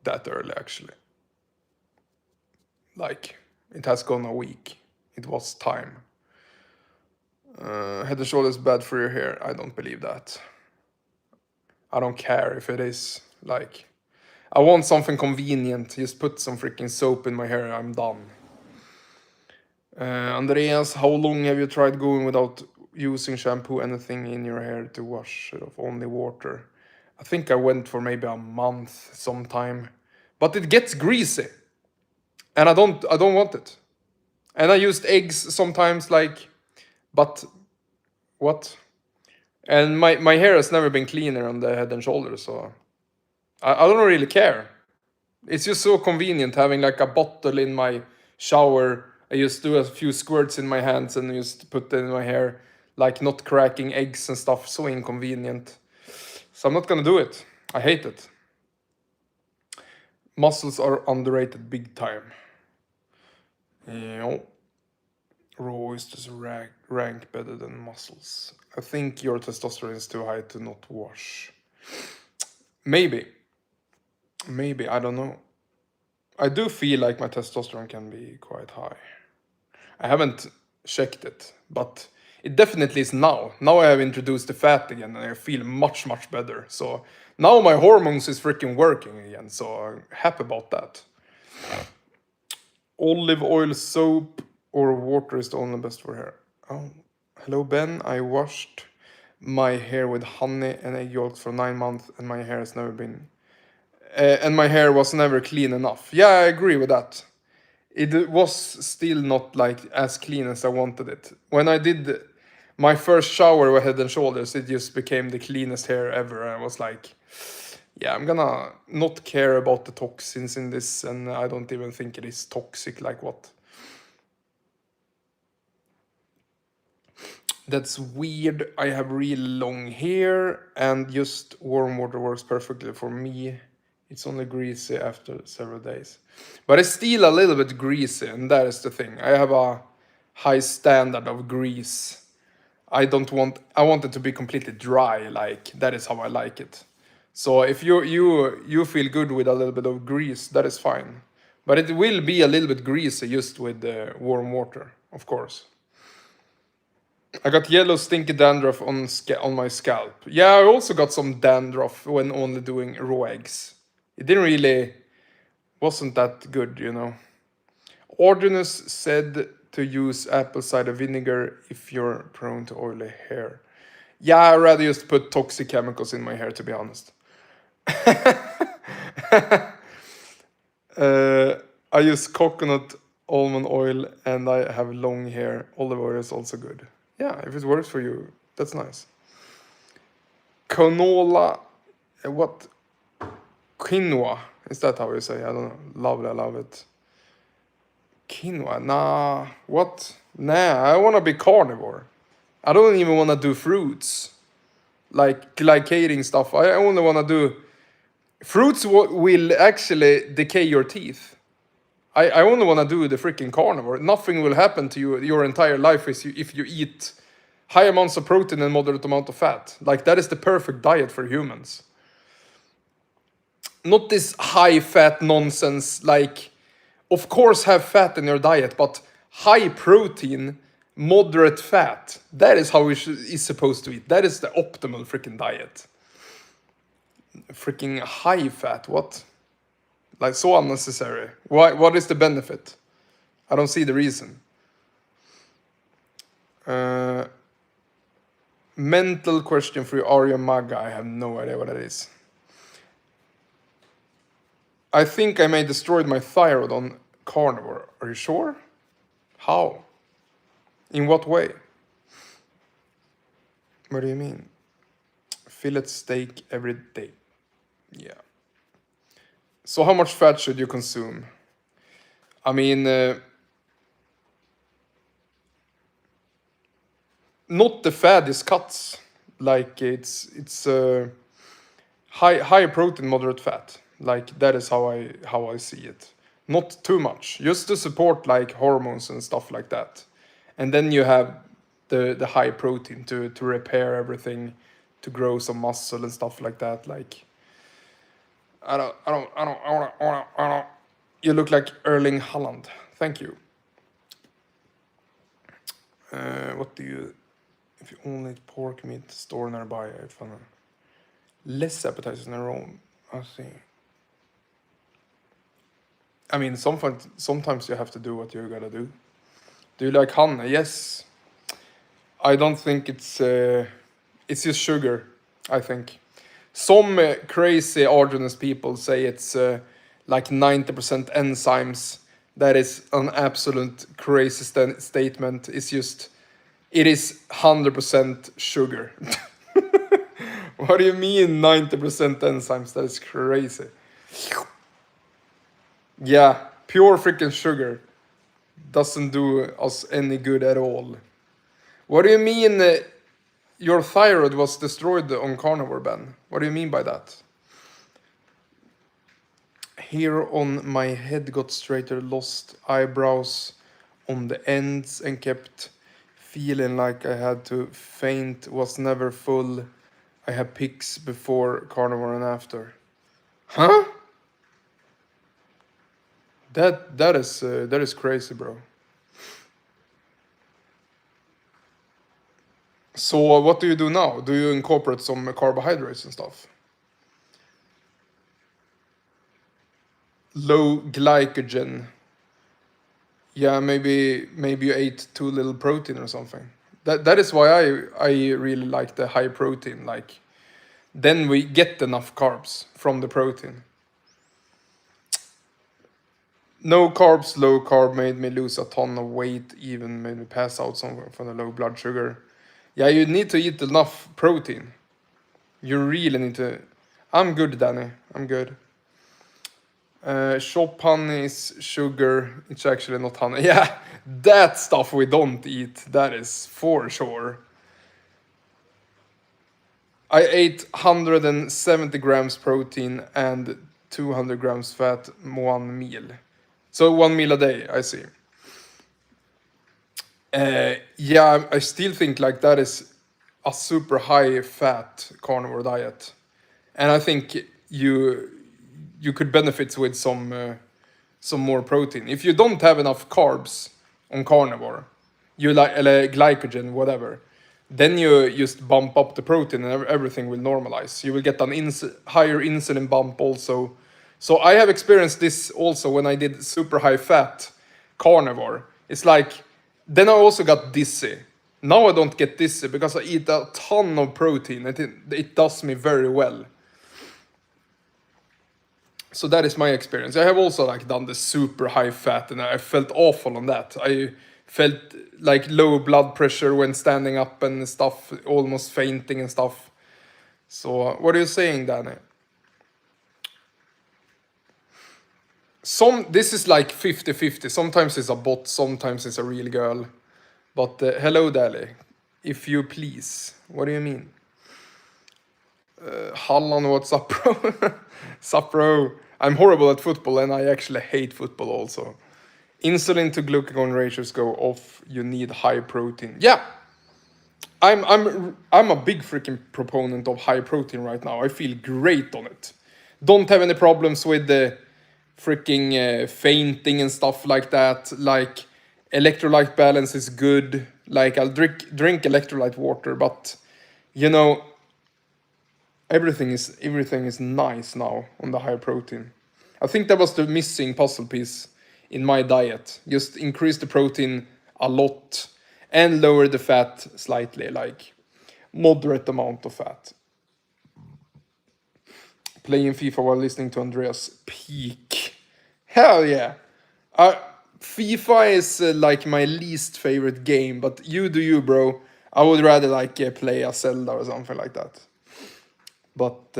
that early, actually. Like, it has gone a week. It was time. Head and Shoulders bad for your hair. I don't believe that. I don't care if it is. Like, I want something convenient. Just put some freaking soap in my hair. I'm done. Andreas, how long have you tried going without using shampoo, anything in your hair to wash it off? Only water. I think I went for maybe a month sometime. But it gets greasy. And I don't want it. And I used eggs sometimes, like, but what? And my hair has never been cleaner on the Head and Shoulders, so I don't really care. It's just so convenient having like a bottle in my shower. I just do a few squirts in my hands and just put it in my hair, like not cracking eggs and stuff. So inconvenient. So I'm not gonna do it. I hate it. Muscles are underrated big time. Yeah. Raw is just rank better than muscles. I think your testosterone is too high to not wash. Maybe. Maybe, I don't know. I do feel like my testosterone can be quite high. I haven't checked it, but it definitely is now. Now I have introduced the fat again and I feel much, much better. So now my hormones is freaking working again, so I'm happy about that. Olive oil soap or water is the only best for hair. Oh, hello Ben. I washed my hair with honey and egg yolks for 9 months, and my hair has never been. And my hair was never clean enough. Yeah, I agree with that. It was still not like as clean as I wanted it. When I did my first shower with Head and Shoulders, it just became the cleanest hair ever. I was like, yeah, I'm gonna not care about the toxins in this, and I don't even think it is toxic. Like what? That's weird. I have real long hair, and just warm water works perfectly for me. It's only greasy after several days. But it's still a little bit greasy, and that is the thing. I have a high standard of grease. I want it to be completely dry, like that is how I like it. So if you feel good with a little bit of grease, that is fine. But it will be a little bit greasy just with warm water, of course. I got yellow stinky dandruff on my scalp. Yeah, I also got some dandruff when only doing raw eggs. It didn't really wasn't that good, you know. Ordinus said to use apple cider vinegar if you're prone to oily hair. Yeah, I'd rather just put toxic chemicals in my hair, to be honest. I use coconut almond oil and I have long hair. Olive oil is also good. Yeah, if it works for you, that's nice. Canola, what? Quinoa, is that how you say? I don't know. Lovely, I love it. Quinoa, nah. What? Nah, I want to be carnivore. I don't even want to do fruits. Like glycating stuff. I only want to do... Fruits will actually decay your teeth. I only want to do the freaking carnivore. Nothing will happen to you your entire life if you eat high amounts of protein and moderate amount of fat. Like, that is the perfect diet for humans. Not this high fat nonsense, like, of course have fat in your diet, but high protein, moderate fat. That is how is supposed to eat. That is the optimal freaking diet. Freaking high fat, what? Like, so unnecessary. Why? What is the benefit? I don't see the reason. Mental question for you, Arya Maga. I have no idea what that is. I think I may destroyed my thyroid on carnivore. Are you sure? How? In what way? What do you mean? Fillet steak every day. Yeah. So how much fat should you consume? I mean, not the fattest cuts. Like, it's high protein, moderate fat. Like, that is how I see it. Not too much, just to support like hormones and stuff like that. And then you have the high protein to repair everything, to grow some muscle and stuff like that. Like, I don't. You look like Erling Haaland. Thank you. What do you? If you only eat pork meat, store nearby. I found less appetizing than Rome. I see. I mean, sometimes you have to do what you gotta do. Do you like honey? Yes. I don't think it's just sugar. I think some crazy Ardennes people say it's like 90% enzymes. That is an absolute crazy statement. It is 100% sugar. What do you mean 90% enzymes? That is crazy. Yeah, pure freaking sugar doesn't do us any good at all. What do you mean your thyroid was destroyed on carnivore, Ben? What do you mean by that? Hair on my head got straighter, lost eyebrows on the ends and kept feeling like I had to faint, was never full. I had pics before carnivore and after. Huh? That is crazy, bro. So what do you do now? Do you incorporate some carbohydrates and stuff? Low glycogen. Yeah, maybe you ate too little protein or something. That is why I really like the high protein. Like, then we get enough carbs from the protein. No carbs, low carb made me lose a ton of weight, even made me pass out somewhere from the low blood sugar. Yeah, you need to eat enough protein. You really need to. I'm good, Danny. I'm good. Shop honey is sugar. It's actually not honey. Yeah, that stuff we don't eat. That is for sure. I ate 170 grams protein and 200 grams fat 1 meal. So 1 meal a day, I see. Yeah, I still think like that is a super high fat carnivore diet. and I think you could benefit with some more protein. If you don't have enough carbs on carnivore, you like glycogen, whatever, then you just bump up the protein and everything will normalize. You will get an higher insulin bump also. So I have experienced this also when I did super high fat carnivore. It's like, then I also got dizzy. Now I don't get dizzy because I eat a ton of protein. It does me very well. So that is my experience. I have also like done the super high fat, and I felt awful on that. I felt like low blood pressure when standing up and stuff, almost fainting and stuff. So what are you saying, Danny? This is like 50-50. Sometimes it's a bot, sometimes it's a real girl. But hello, Dali. If you please. What do you mean? Hallan, what's up, bro? Sup, bro? I'm horrible at football, and I actually hate football also. Insulin to glucagon ratios go off. You need high protein. Yeah, I'm a big freaking proponent of high protein right now. I feel great on it. Don't have any problems with the freaking fainting and stuff like that. Like electrolyte balance is good. Like I'll drink electrolyte water, but you know everything is nice now on the high protein. I think that was the missing puzzle piece in my diet. Just increase the protein a lot and lower the fat slightly, like moderate amount of fat. Playing FIFA while listening to Andreas peak. Hell yeah. Uh, FIFA is like my least favorite game, but you do you, bro. I would rather like play a Zelda or something like that. But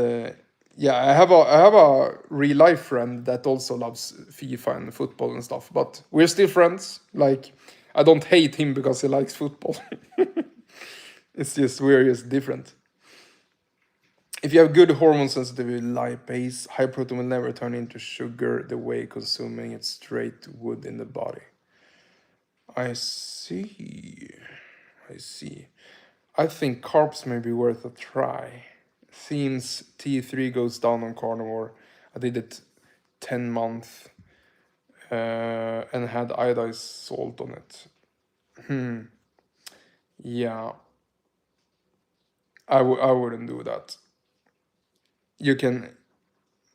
yeah, I have a real life friend that also loves FIFA and football and stuff. But we're still friends. Like I don't hate him because he likes football. It's just we're just different. If you have good hormone sensitivity, lipase, high protein will never turn into sugar the way consuming it straight would in the body. I see. I see. I think carbs may be worth a try. Seems T3 goes down on carnivore. I did it 10 months and had iodized salt on it. Yeah, I wouldn't do that. You can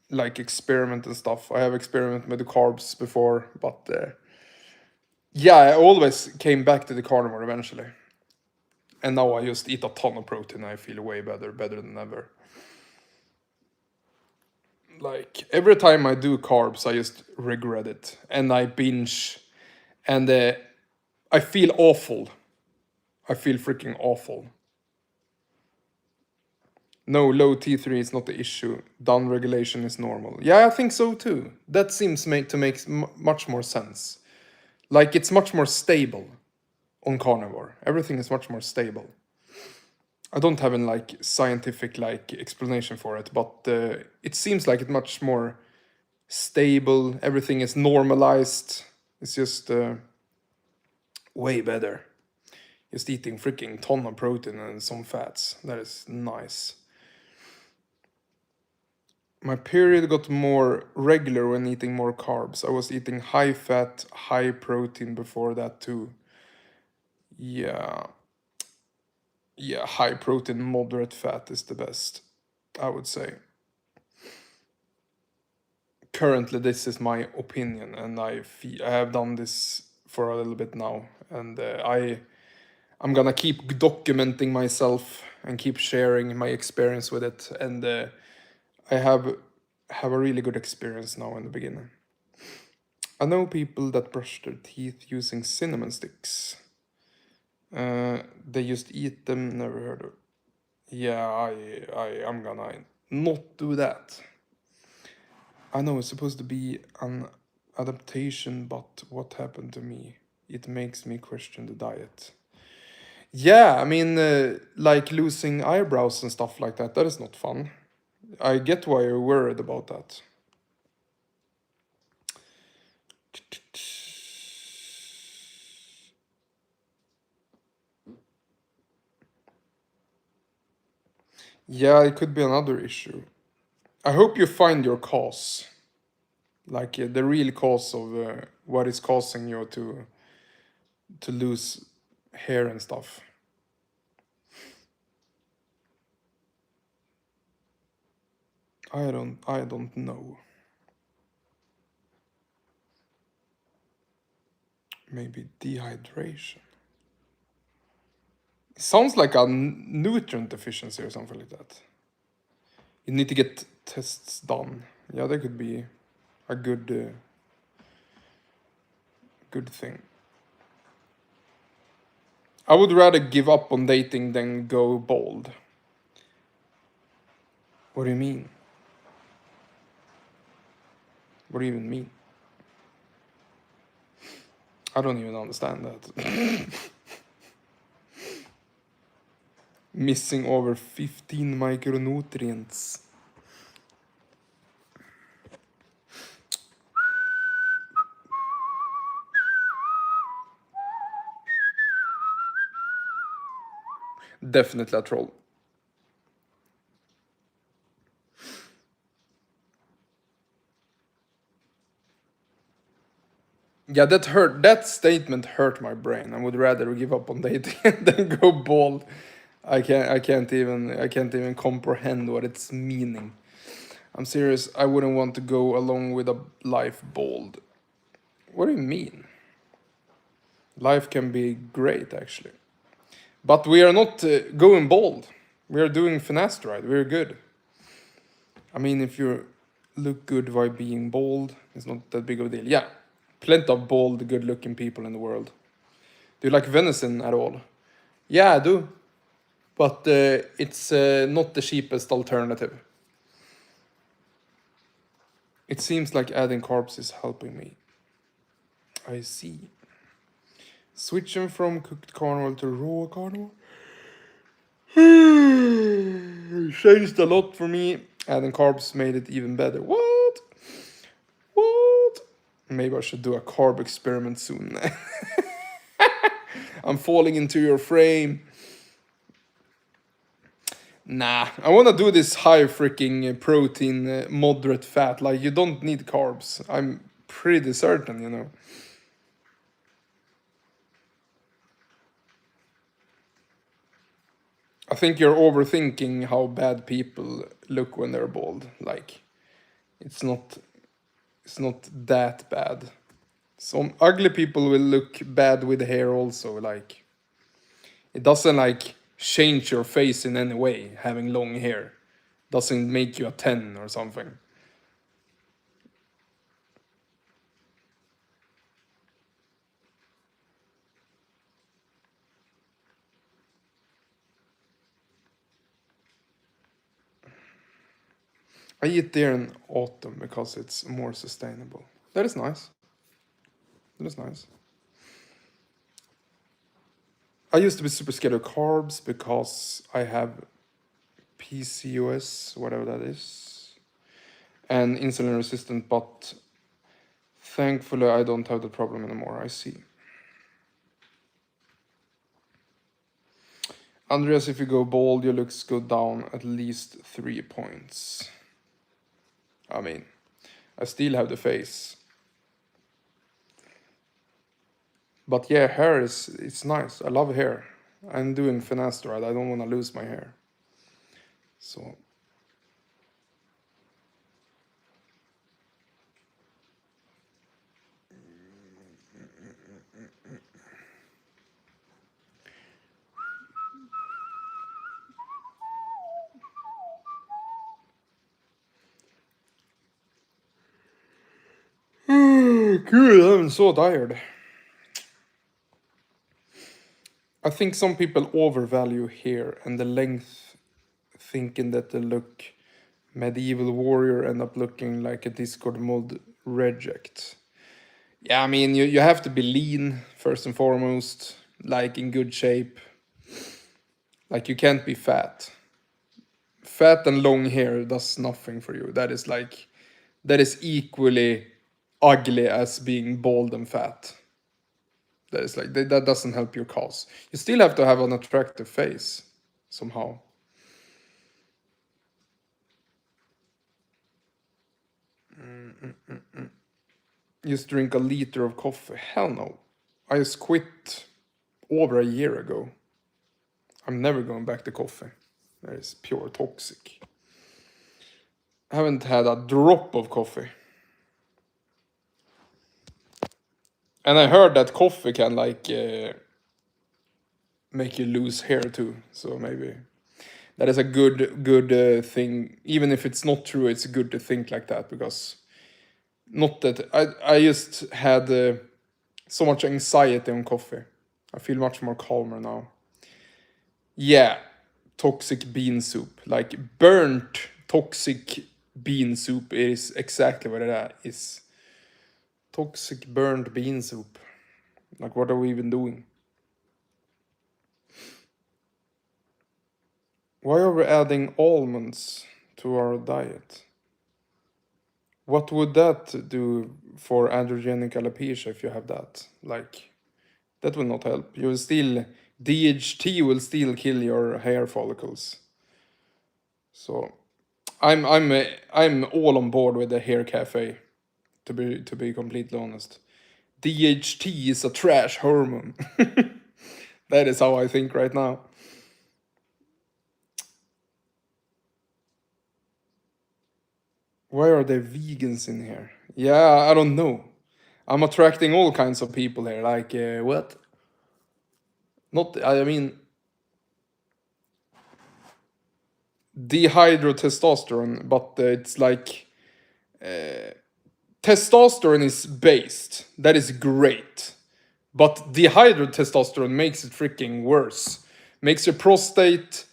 like experiment and stuff. I have experimented with the carbs before, but yeah, I always came back to the carnivore eventually. And now I just eat a ton of protein. I feel way better than ever. Like every time I do carbs, I just regret it, and I binge, and I feel awful. I feel freaking awful. No, low T3 is not the issue. Down regulation is normal. Yeah, I think so too. That seems to make much more sense. Like it's much more stable on carnivore. Everything is much more stable. I don't have an like scientific like explanation for it, but it seems like it's much more stable. Everything is normalized. It's just way better. Just eating freaking ton of protein and some fats. That is nice. My period got more regular when eating more carbs. I was eating high fat, high protein before that too. Yeah. Yeah, high protein, moderate fat is the best, I would say. Currently, this is my opinion, and I have done this for a little bit now, and I'm gonna keep documenting myself and keep sharing my experience with it, and I have a really good experience now in the beginning. I know people that brush their teeth using cinnamon sticks. They just eat them. Never heard of. Yeah, I'm gonna not do that. I know it's supposed to be an adaptation, but what happened to me? It makes me question the diet. Yeah, I mean, like losing eyebrows and stuff like that. That is not fun. I get why you're worried about that. Yeah, it could be another issue. I hope you find your cause, like the real cause of what is causing you to lose hair and stuff. I don't know. Maybe dehydration. It sounds like a nutrient deficiency or something like that. You need to get tests done. Yeah, that could be a good thing. I would rather give up on dating than go bald. What do you mean? What do you even mean? I don't even understand that. Missing over 15 micronutrients. Definitely a troll. Yeah, that hurt. That statement hurt my brain. I would rather give up on dating than go bald. I can't even comprehend what it's meaning. I'm serious. I wouldn't want to go along with a life bald. What do you mean? Life can be great actually, but we are not going bald. We are doing finasteride. We're good. I mean, if you look good by being bald, it's not that big of a deal. Yeah, plenty of bald, good-looking people in the world. Do you like venison at all? Yeah, I do. But it's not the cheapest alternative. It seems like adding carbs is helping me. I see. Switching from cooked carnival to raw carnival changed a lot for me. Adding carbs made it even better. What? What? Maybe I should do a carb experiment soon. I'm falling into your frame. Nah, I wanna do this high freaking protein, moderate fat. Like, you don't need carbs. I'm pretty certain. I think you're overthinking how bad people look when they're bald. Like, it's not it's not that bad. Some ugly people will look bad with hair also. Like, it doesn't like change your face in any way having long hair. Doesn't make you a 10 or something. I eat there in autumn because it's more sustainable. That is nice. That is nice. I used to be super scared of carbs because I have PCOS, whatever that is, and insulin resistant, but thankfully I don't have the problem anymore. I see. Andreas, if you go bald, your looks go down at least 3 points. I mean, I still have the face. But yeah, hair it's nice. I love hair. I'm doing finasteride. I don't want to lose my hair. So good. I'm so tired. I think some people overvalue hair and the length, thinking that they look medieval warrior end up looking like a Discord mod reject. Yeah, I mean, you have to be lean first and foremost, like in good shape. Like, you can't be fat. Fat and long hair does nothing for you. That is equally ugly as being bald and fat. That is like that doesn't help your cause. You still have to have an attractive face somehow. Just drink a liter of coffee. Hell no. I just quit over a year ago. I'm never going back to coffee. That is pure toxic. I haven't had a drop of coffee. And I heard that coffee can like make you lose hair too. So maybe that is a good thing. Even if it's not true, it's good to think like that, because not that I just had so much anxiety on coffee. I feel much more calmer now. Yeah, toxic bean soup, like burnt toxic bean soup, is exactly what it is. Toxic burnt bean soup. Like, what are we even doing? Why are we adding almonds to our diet? What would that do for androgenic alopecia if you have that? Like, that will not help. You will still, DHT will still kill your hair follicles. So, I'm all on board with the hair cafe. To be completely honest, DHT is a trash hormone. That is how I think right now. Why are there vegans in here? Yeah, I don't know. I'm attracting all kinds of people here. Like, what? Not, I mean, dihydrotestosterone, but it's like testosterone is based. That is great. But dihydrotestosterone makes it freaking worse. Makes your prostate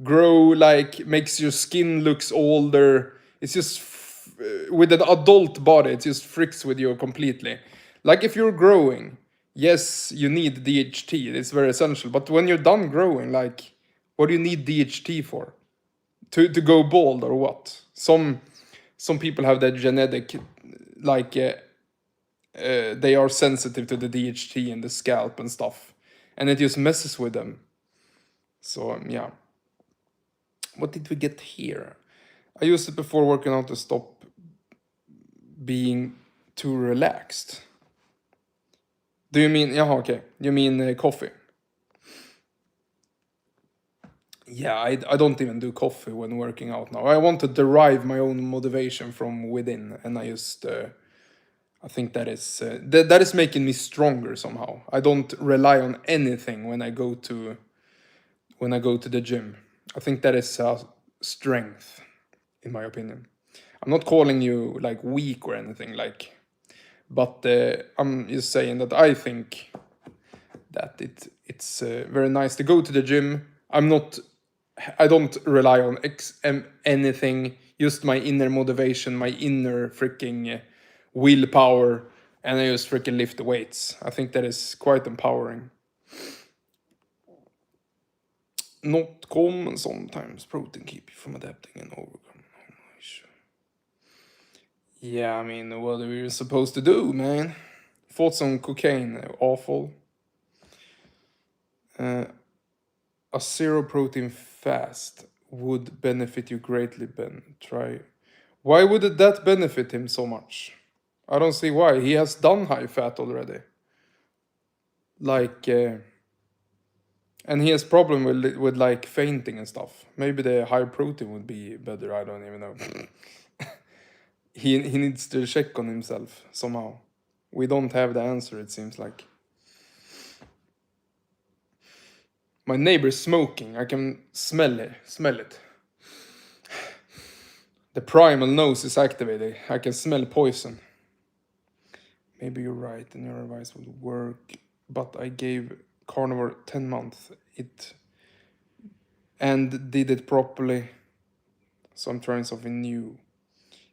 grow, like, makes your skin looks older. It's just, with an adult body, it just freaks with you completely. Like, if you're growing, yes, you need DHT. It's very essential. But when you're done growing, like, what do you need DHT for? To go bald or what? Some people have that genetic, like, they are sensitive to the DHT in the scalp and stuff, and it just messes with them. So yeah. What did we get here? I used it before working out to stop being too relaxed. Do you mean, yeah, okay, you mean coffee? Yeah, I don't even do coffee when working out now. I want to derive my own motivation from within, and I just I think that is that is making me stronger somehow. I don't rely on anything when I go to the gym. I think that is a strength, in my opinion. I'm not calling you like weak or anything, like, but I'm just saying that I think that it's very nice to go to the gym. I don't rely on anything, just my inner motivation, my inner freaking willpower, and I just freaking lift the weights. I think that is quite empowering. Not common sometimes. Protein keep you from adapting and overcome. Yeah, I mean, what are we supposed to do, man? Thoughts on cocaine? Awful. A zero protein fast would benefit you greatly, Ben. Try. Why would that benefit him so much? I don't see why. He has done high fat already. Like, and he has problem with like fainting and stuff. Maybe the high protein would be better. I don't even know. He needs to check on himself somehow. We don't have the answer, it seems like. My neighbor's smoking. I can smell it. The primal nose is activated. I can smell poison. Maybe you're right and your advice would work, but I gave carnivore 10 months and did it properly, so I'm trying something new.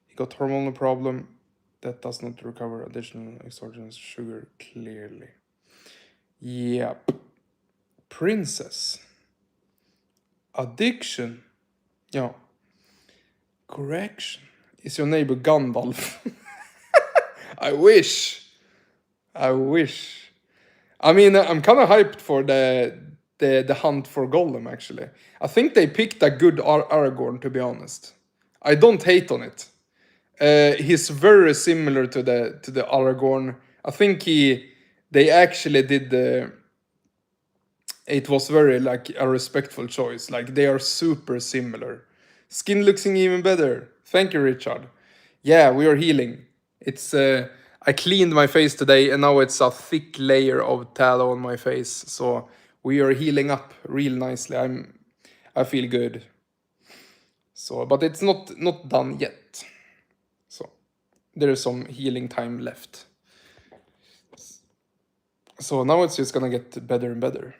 He got hormonal problem that does not recover additional exogenous sugar clearly. Yep. Princess. Addiction. Yeah. Correction. Is your neighbor Gandalf? I wish. I mean, I'm kind of hyped for the hunt for Gollum, actually. I think they picked a good Aragorn, to be honest. I don't hate on it. He's very similar to the Aragorn. I think they actually did the. It was very like a respectful choice. Like they are super similar. Skin looking even better. Thank you, Richard. Yeah, we are healing. It's I cleaned my face today and now it's a thick layer of tallow on my face. So we are healing up real nicely. I feel good. So but it's not done yet. So there is some healing time left. So now it's just gonna get better and better.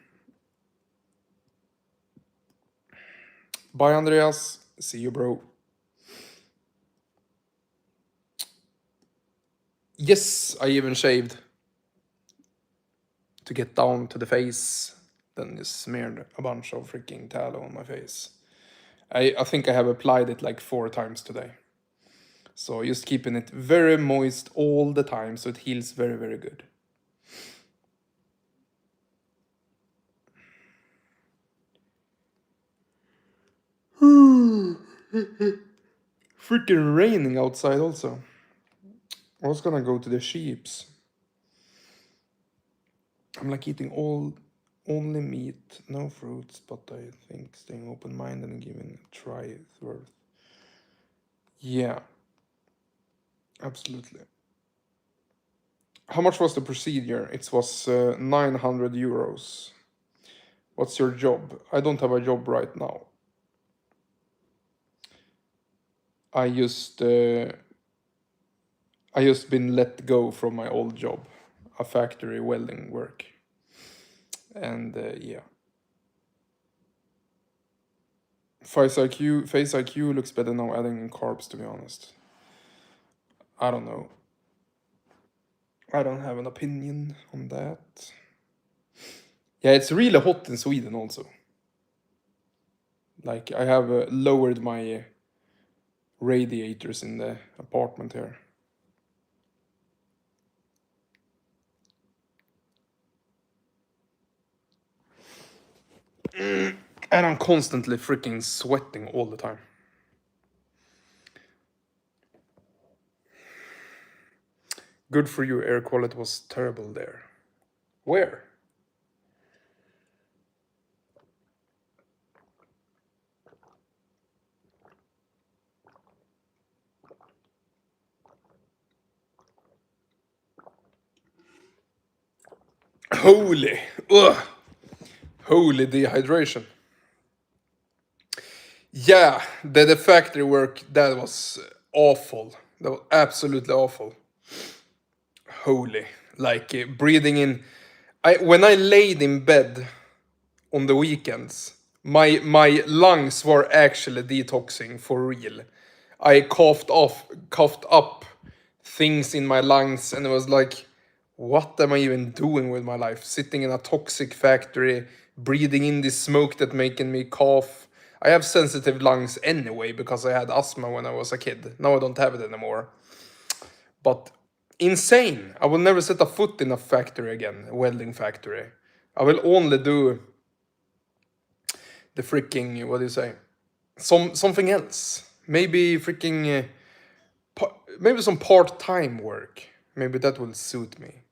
Bye, Andreas. See you, bro. Yes, I even shaved to get down to the face. Then just smeared a bunch of freaking tallow on my face. I think I have applied it like 4 times today. So just keeping it very moist all the time so it heals very, very good. Freaking raining outside also. I was gonna go to the sheeps. I'm like eating only meat, no fruits, but I think staying open-minded and giving a try is worth. Yeah, absolutely. How much was the procedure? It was 900 euros. What's your job? I don't have a job right now. I just been let go from my old job, a factory welding work, and yeah. Face IQ looks better now adding carbs, to be honest. I don't know. I don't have an opinion on that. Yeah, it's really hot in Sweden also. Like, I have lowered my radiators in the apartment here. And I'm constantly freaking sweating all the time. Good for you, air quality was terrible there. Where? Holy, ugh. Holy dehydration. Yeah, the factory work, that was awful. That was absolutely awful. Holy, like breathing in. When I laid in bed on the weekends, my lungs were actually detoxing for real. I coughed up things in my lungs, and it was like, what am I even doing with my life? Sitting in a toxic factory, breathing in this smoke that making me cough. I have sensitive lungs anyway because I had asthma when I was a kid. Now I don't have it anymore. But insane. I will never set a foot in a factory again, a welding factory. I will only do the freaking, what do you say? Something else. Maybe freaking maybe some part-time work. Maybe that will suit me.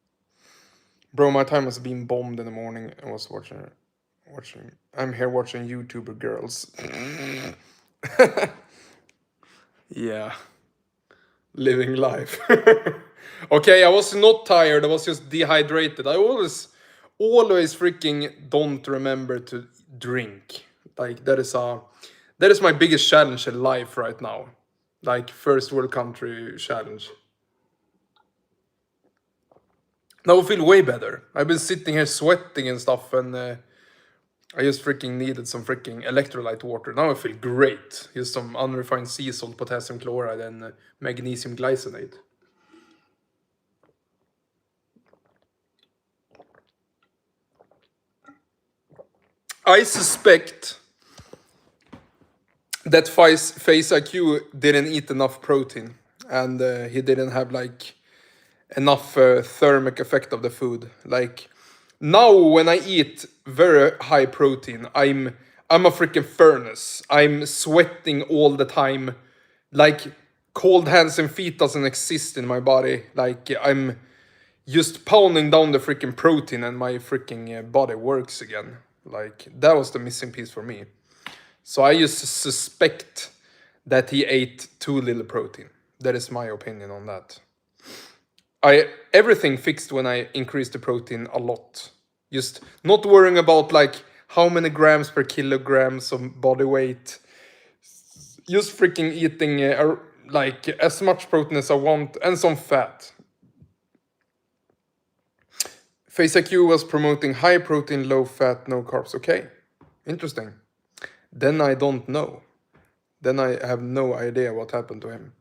Bro, my time has been bombed in the morning. I was watching. I'm here watching YouTuber girls. Yeah, living life. Okay, I was not tired. I was just dehydrated. I always freaking don't remember to drink. Like that is my biggest challenge in life right now. Like first world country challenge. Now I feel way better. I've been sitting here sweating and stuff, and I just freaking needed some freaking electrolyte water. Now I feel great. Just some unrefined sea salt, potassium chloride, and magnesium glycinate. I suspect that Face IQ didn't eat enough protein, and he didn't have like enough thermic effect of the food. Like now, when I eat very high protein, I'm a freaking furnace. I'm sweating all the time, like cold hands and feet doesn't exist in my body. Like I'm just pounding down the freaking protein and my freaking body works again. Like that was the missing piece for me. So I just suspect that he ate too little protein. That is my opinion on that. Everything fixed when I increased the protein a lot. Just not worrying about like how many grams per kilograms of body weight. Just freaking eating like as much protein as I want and some fat. Face IQ was promoting high protein, low fat, no carbs. Okay, interesting. Then I don't know. Then I have no idea what happened to him.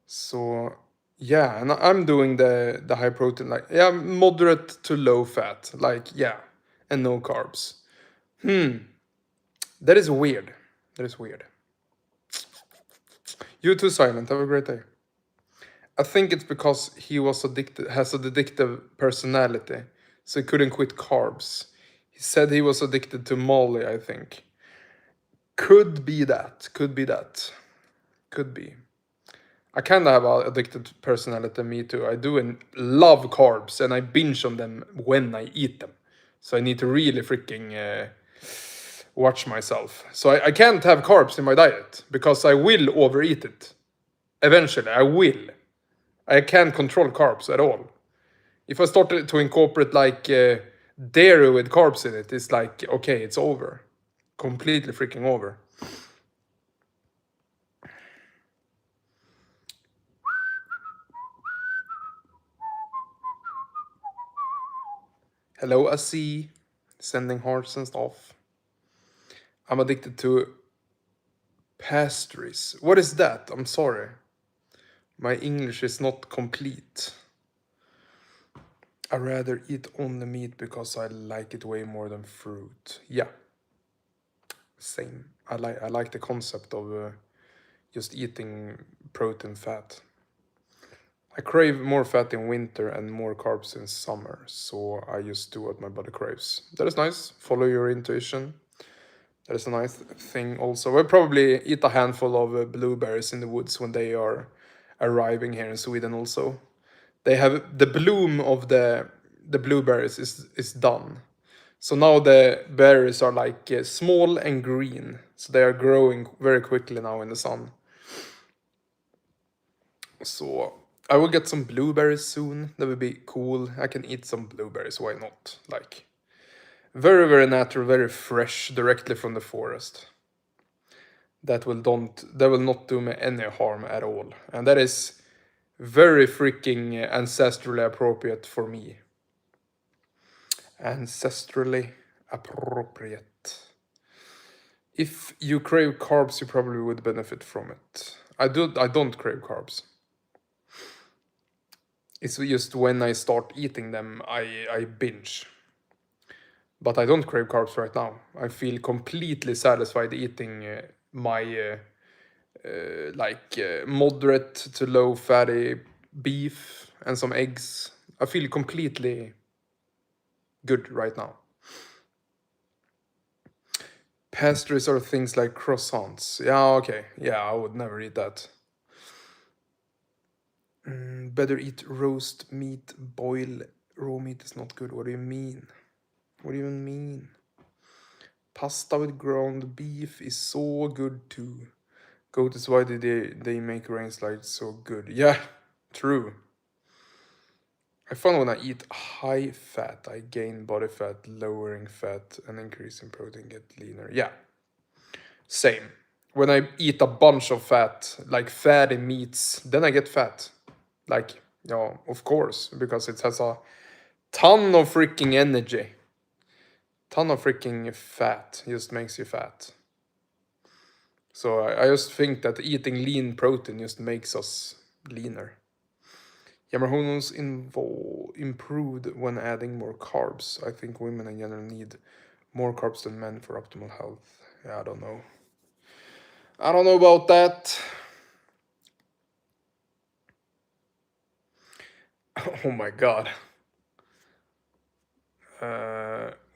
So yeah, and I'm doing the high protein, like yeah, moderate to low fat, like yeah, and no carbs. That is weird. That is weird. You too, Silent. Have a great day. I think it's because he was addicted, has an addictive personality, so he couldn't quit carbs. He said he was addicted to Molly, I think. Could be that. Could be that. Could be. I kind of have an addicted personality, me too. I do love carbs, and I binge on them when I eat them. So I need to really freaking watch myself. So I can't have carbs in my diet, because I will overeat it. Eventually, I will. I can't control carbs at all. If I started to incorporate like dairy with carbs in it, it's like, okay, it's over. Completely freaking over. Hello, Asi. Sending hearts and stuff. I'm addicted to pastries. What is that? I'm sorry. My English is not complete. I rather eat only meat because I like it way more than fruit. Yeah. Same. I like the concept of just eating protein fat. I crave more fat in winter and more carbs in summer, so I just do what my body craves. That is nice. Follow your intuition. That is a nice thing also. We'll probably eat a handful of blueberries in the woods when they are arriving here in Sweden also. They have the bloom of the blueberries is done. So now the berries are like small and green. So they are growing very quickly now in the sun. So I will get some blueberries soon. That would be cool. I can eat some blueberries, why not? Like very, very natural, very fresh, directly from the forest. That will not do me any harm at all. And that is very freaking ancestrally appropriate for me. Ancestrally appropriate. If you crave carbs, you probably would benefit from it. I don't crave carbs. It's just when I start eating them, I binge. But I don't crave carbs right now. I feel completely satisfied eating my moderate to low fatty beef and some eggs. I feel completely good right now. Pastries are things like croissants. Yeah, okay. Yeah, I would never eat that. Better eat roast meat. Boil raw meat is not good. What do you mean? What do you even mean? Pasta with ground beef is so good too. Goat is why they make rain slides so good. Yeah, true. I found when I eat high fat, I gain body fat, lowering fat, and increasing protein, get leaner. Yeah, same. When I eat a bunch of fat, like fatty meats, then I get fat. Like, of course, because it has a ton of freaking energy. Ton of freaking fat just makes you fat. So I just think that eating lean protein just makes us leaner. Yammer hormones improved when adding more carbs. I think women in general need more carbs than men for optimal health. Yeah, I don't know. I don't know about that. Oh my god.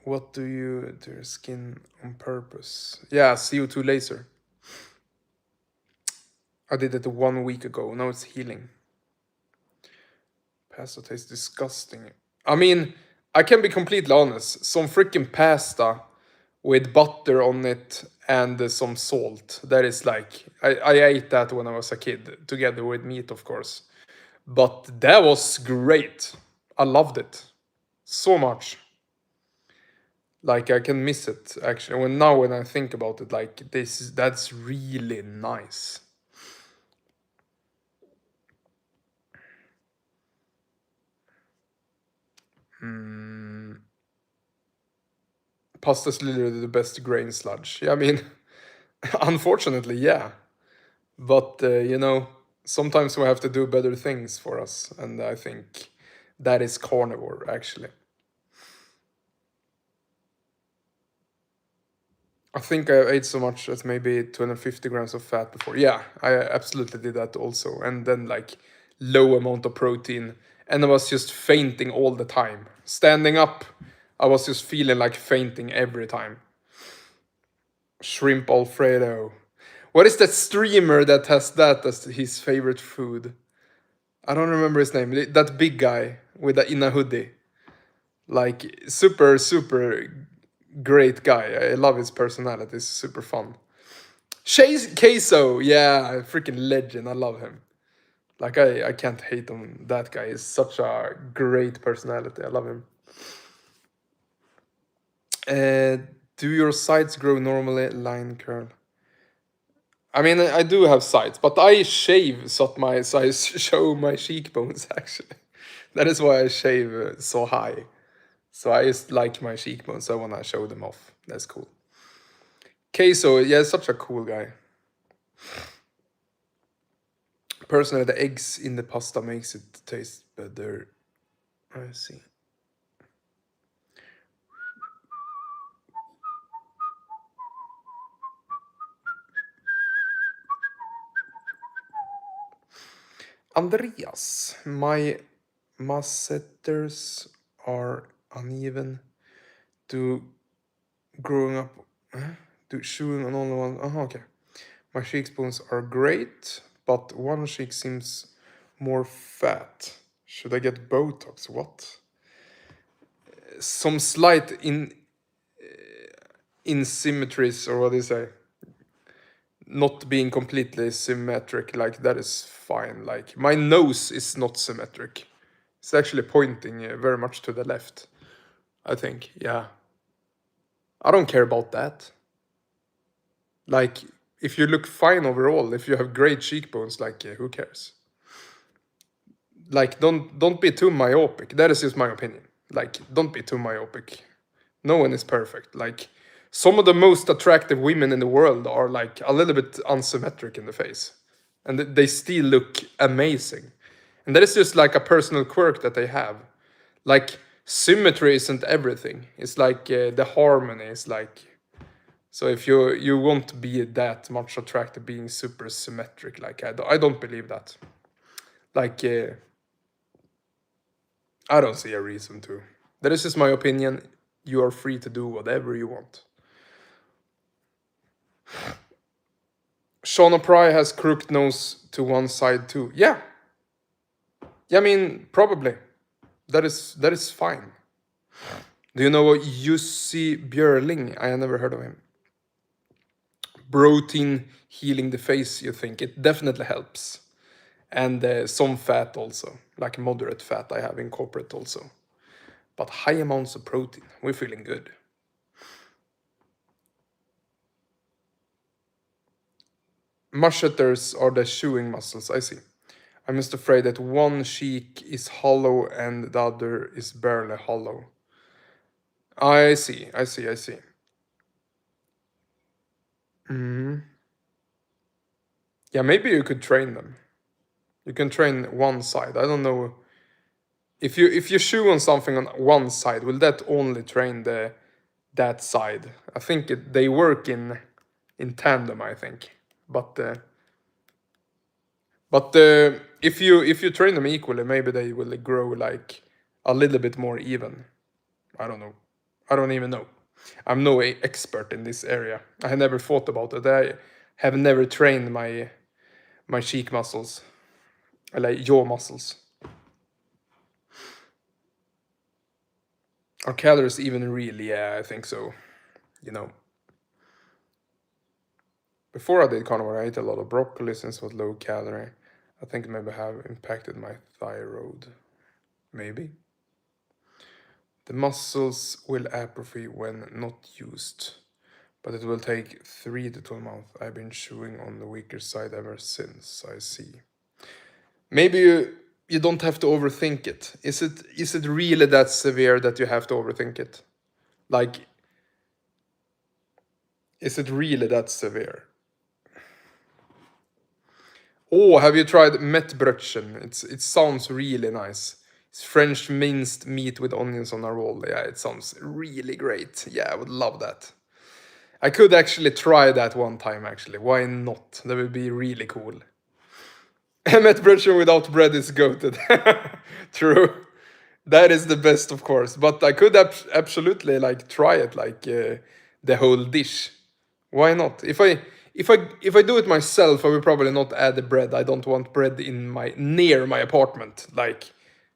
What do you do your skin on purpose? Yeah, CO2 laser. I did it 1 week ago. Now it's healing. Pasta tastes disgusting. I mean, I can be completely honest. Some freaking pasta with butter on it and some salt. That is like, I ate that when I was a kid, together with meat, of course. But that was great. I loved it so much. Like I can miss it actually. When I think about it, like that's really nice. Pasta's literally the best grain sludge. Yeah, I mean, unfortunately, yeah. But sometimes we have to do better things for us, and I think that is carnivore actually. I think I ate so much as maybe 250 grams of fat before. Yeah, I absolutely did that also. And then like low amount of protein. And I was just fainting all the time. Standing up, I was just feeling like fainting every time. Shrimp Alfredo. What is that streamer that has that as his favorite food? I don't remember his name. That big guy with in a hoodie. Like super, super great guy. I love his personality. It's super fun. Chase Queso, yeah, freaking legend. I love him. Like I can't hate on that guy. He's such a great personality. I love him. Uh, do your sides grow normally? Line curl. I mean, I do have sides, but I shave so I show my cheekbones. Actually, that is why I shave so high. So I just like my cheekbones. So I wanna show them off. That's cool. Queso, yeah, such a cool guy. Personally, the eggs in the pasta makes it taste better. I see. Andreas, my masseters are uneven. To growing up, to chewing on only one. Oh, okay. My cheekbones are great, but one cheek seems more fat. Should I get Botox? What? Some slight insymmetries, or what do you say? Not being completely symmetric, like that is fine. Like my nose is not symmetric. It's actually pointing very much to the left. I think, yeah. I don't care about that. Like, if you look fine overall, if you have great cheekbones, like, who cares? Like, don't be too myopic. That is just my opinion. Like, don't be too myopic. No one is perfect. Like, some of the most attractive women in the world are like a little bit unsymmetric in the face, and they still look amazing. And that is just like a personal quirk that they have. Like, symmetry isn't everything. It's like the harmony is like. So if you won't be that much attracted being super symmetric, like I don't believe that. Like I don't see a reason to. That is just my opinion. You are free to do whatever you want. Sean O'Pry has crooked nose to one side too. Yeah. Yeah, I mean probably. That is fine. Do you know what Jussi Björling? I have never heard of him. Protein healing the face, you think? It definitely helps. And some fat also, like moderate fat I have incorporate also. But high amounts of protein, we're feeling good. Masheters are the chewing muscles, I see. I'm just afraid that one cheek is hollow and the other is barely hollow. I see, I see, I see. Yeah, maybe you could train them. You can train one side. I don't know. If you chew on something on one side, will that only train that side? I think they work in tandem. I think, but if you train them equally, maybe they will grow like a little bit more even. I don't know. I don't even know. I'm no expert in this area. I have never thought about it. I have never trained my cheek muscles. Eller jaw muscles. Are calories even real? Yeah, I think so. You know. Before I did carnivore, I ate a lot of broccoli since it was low calorie. I think it maybe have impacted my thyroid. Maybe. The muscles will atrophy when not used, but it will take 3 to 12 months. I've been chewing on the weaker side ever since, I see. Maybe you don't have to overthink it. Is it really that severe that you have to overthink it? Like, is it really that severe? Oh, have you tried Mettbrötchen? It sounds really nice. It's French minced meat with onions on a roll. Yeah, it sounds really great. Yeah, I would love that. I could actually try that one time, actually. Why not? That would be really cool. Mettbrötchen without bread is goated. True. That is the best, of course. But I could absolutely like try it, like the whole dish. Why not? If I do it myself, I will probably not add the bread. I don't want bread in my near my apartment. Like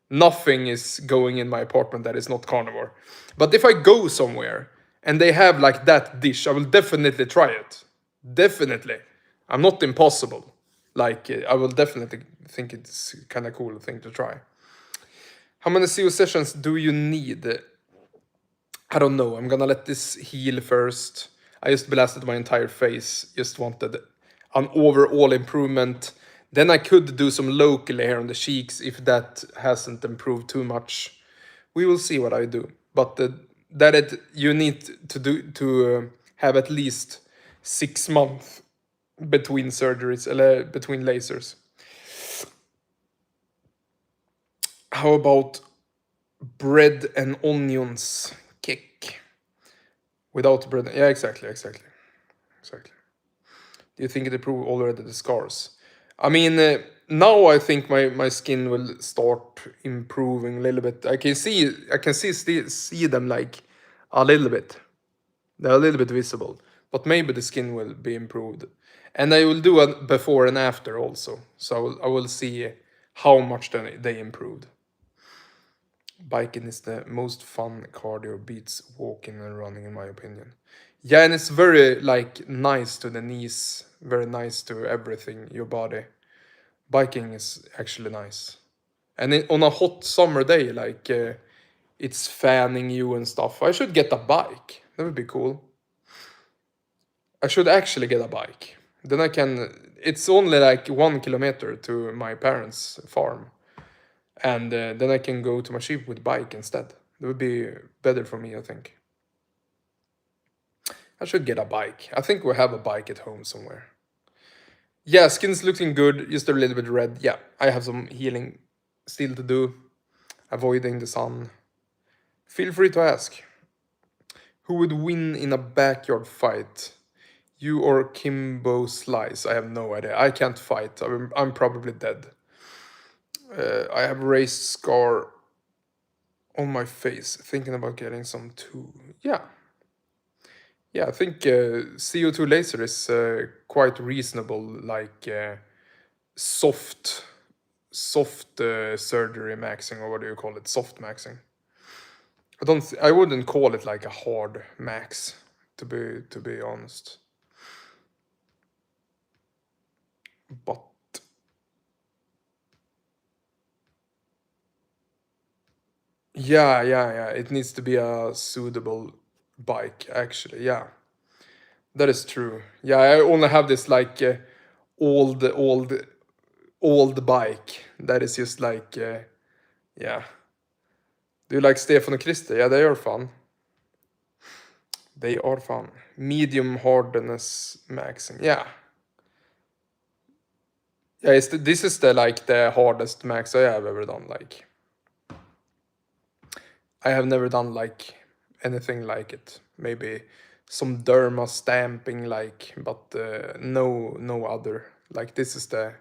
nothing is going in my apartment that is not carnivore. But if I go somewhere and they have like that dish, I will definitely try it. Definitely. I'm not impossible. Like I will definitely think it's kind of cool thing to try. How many CO sessions do you need? I don't know. I'm gonna let this heal first. I just blasted my entire face. Just wanted an overall improvement. Then I could do some locally here on the cheeks if that hasn't improved too much. We will see what I do. But you need to do to have at least 6 months between surgeries, eller between lasers. How about bread and onions kick? Without bread. Yeah, exactly. Do you think it improved already the scars? I mean, now I think my skin will start improving a little bit. I can see them like a little bit. They're a little bit visible, but maybe the skin will be improved. And I will do a before and after also, so I will see how much they improved. Biking is the most fun cardio, beats walking and running in my opinion. Yeah, and it's very like nice to the knees, very nice to everything, your body. Biking is actually nice. And on a hot summer day, like it's fanning you and stuff. I should get a bike. That would be cool. I should actually get a bike. Then I can. It's only like 1 kilometer to my parents' farm, and then I can go to my sheep with bike instead. That would be better for me, I think. I should get a bike. I think we have a bike at home somewhere. Yeah, skin's looking good, just a little bit red. Yeah, I have some healing still to do. Avoiding the sun. Feel free to ask. Who would win in a backyard fight? You or Kimbo Slice? I have no idea. I can't fight. I'm probably dead. I have raised scar on my face. Thinking about getting some too. Yeah. Yeah, I think CO2 laser is quite reasonable, like soft surgery maxing, or what do you call it? Soft maxing. I wouldn't call it like a hard max, to be honest. But yeah. It needs to be a suitable bike, actually. Yeah, that is true. Yeah, I only have this like old bike that is just like yeah. Do you like Stefan and Christer? Yeah, they are fun. They are fun. Medium hardness maxing. Yeah. Yeah, this is the hardest max I have ever done. Like, I have never done like anything like it. Maybe some derma stamping, like, but no other. Like, this is the.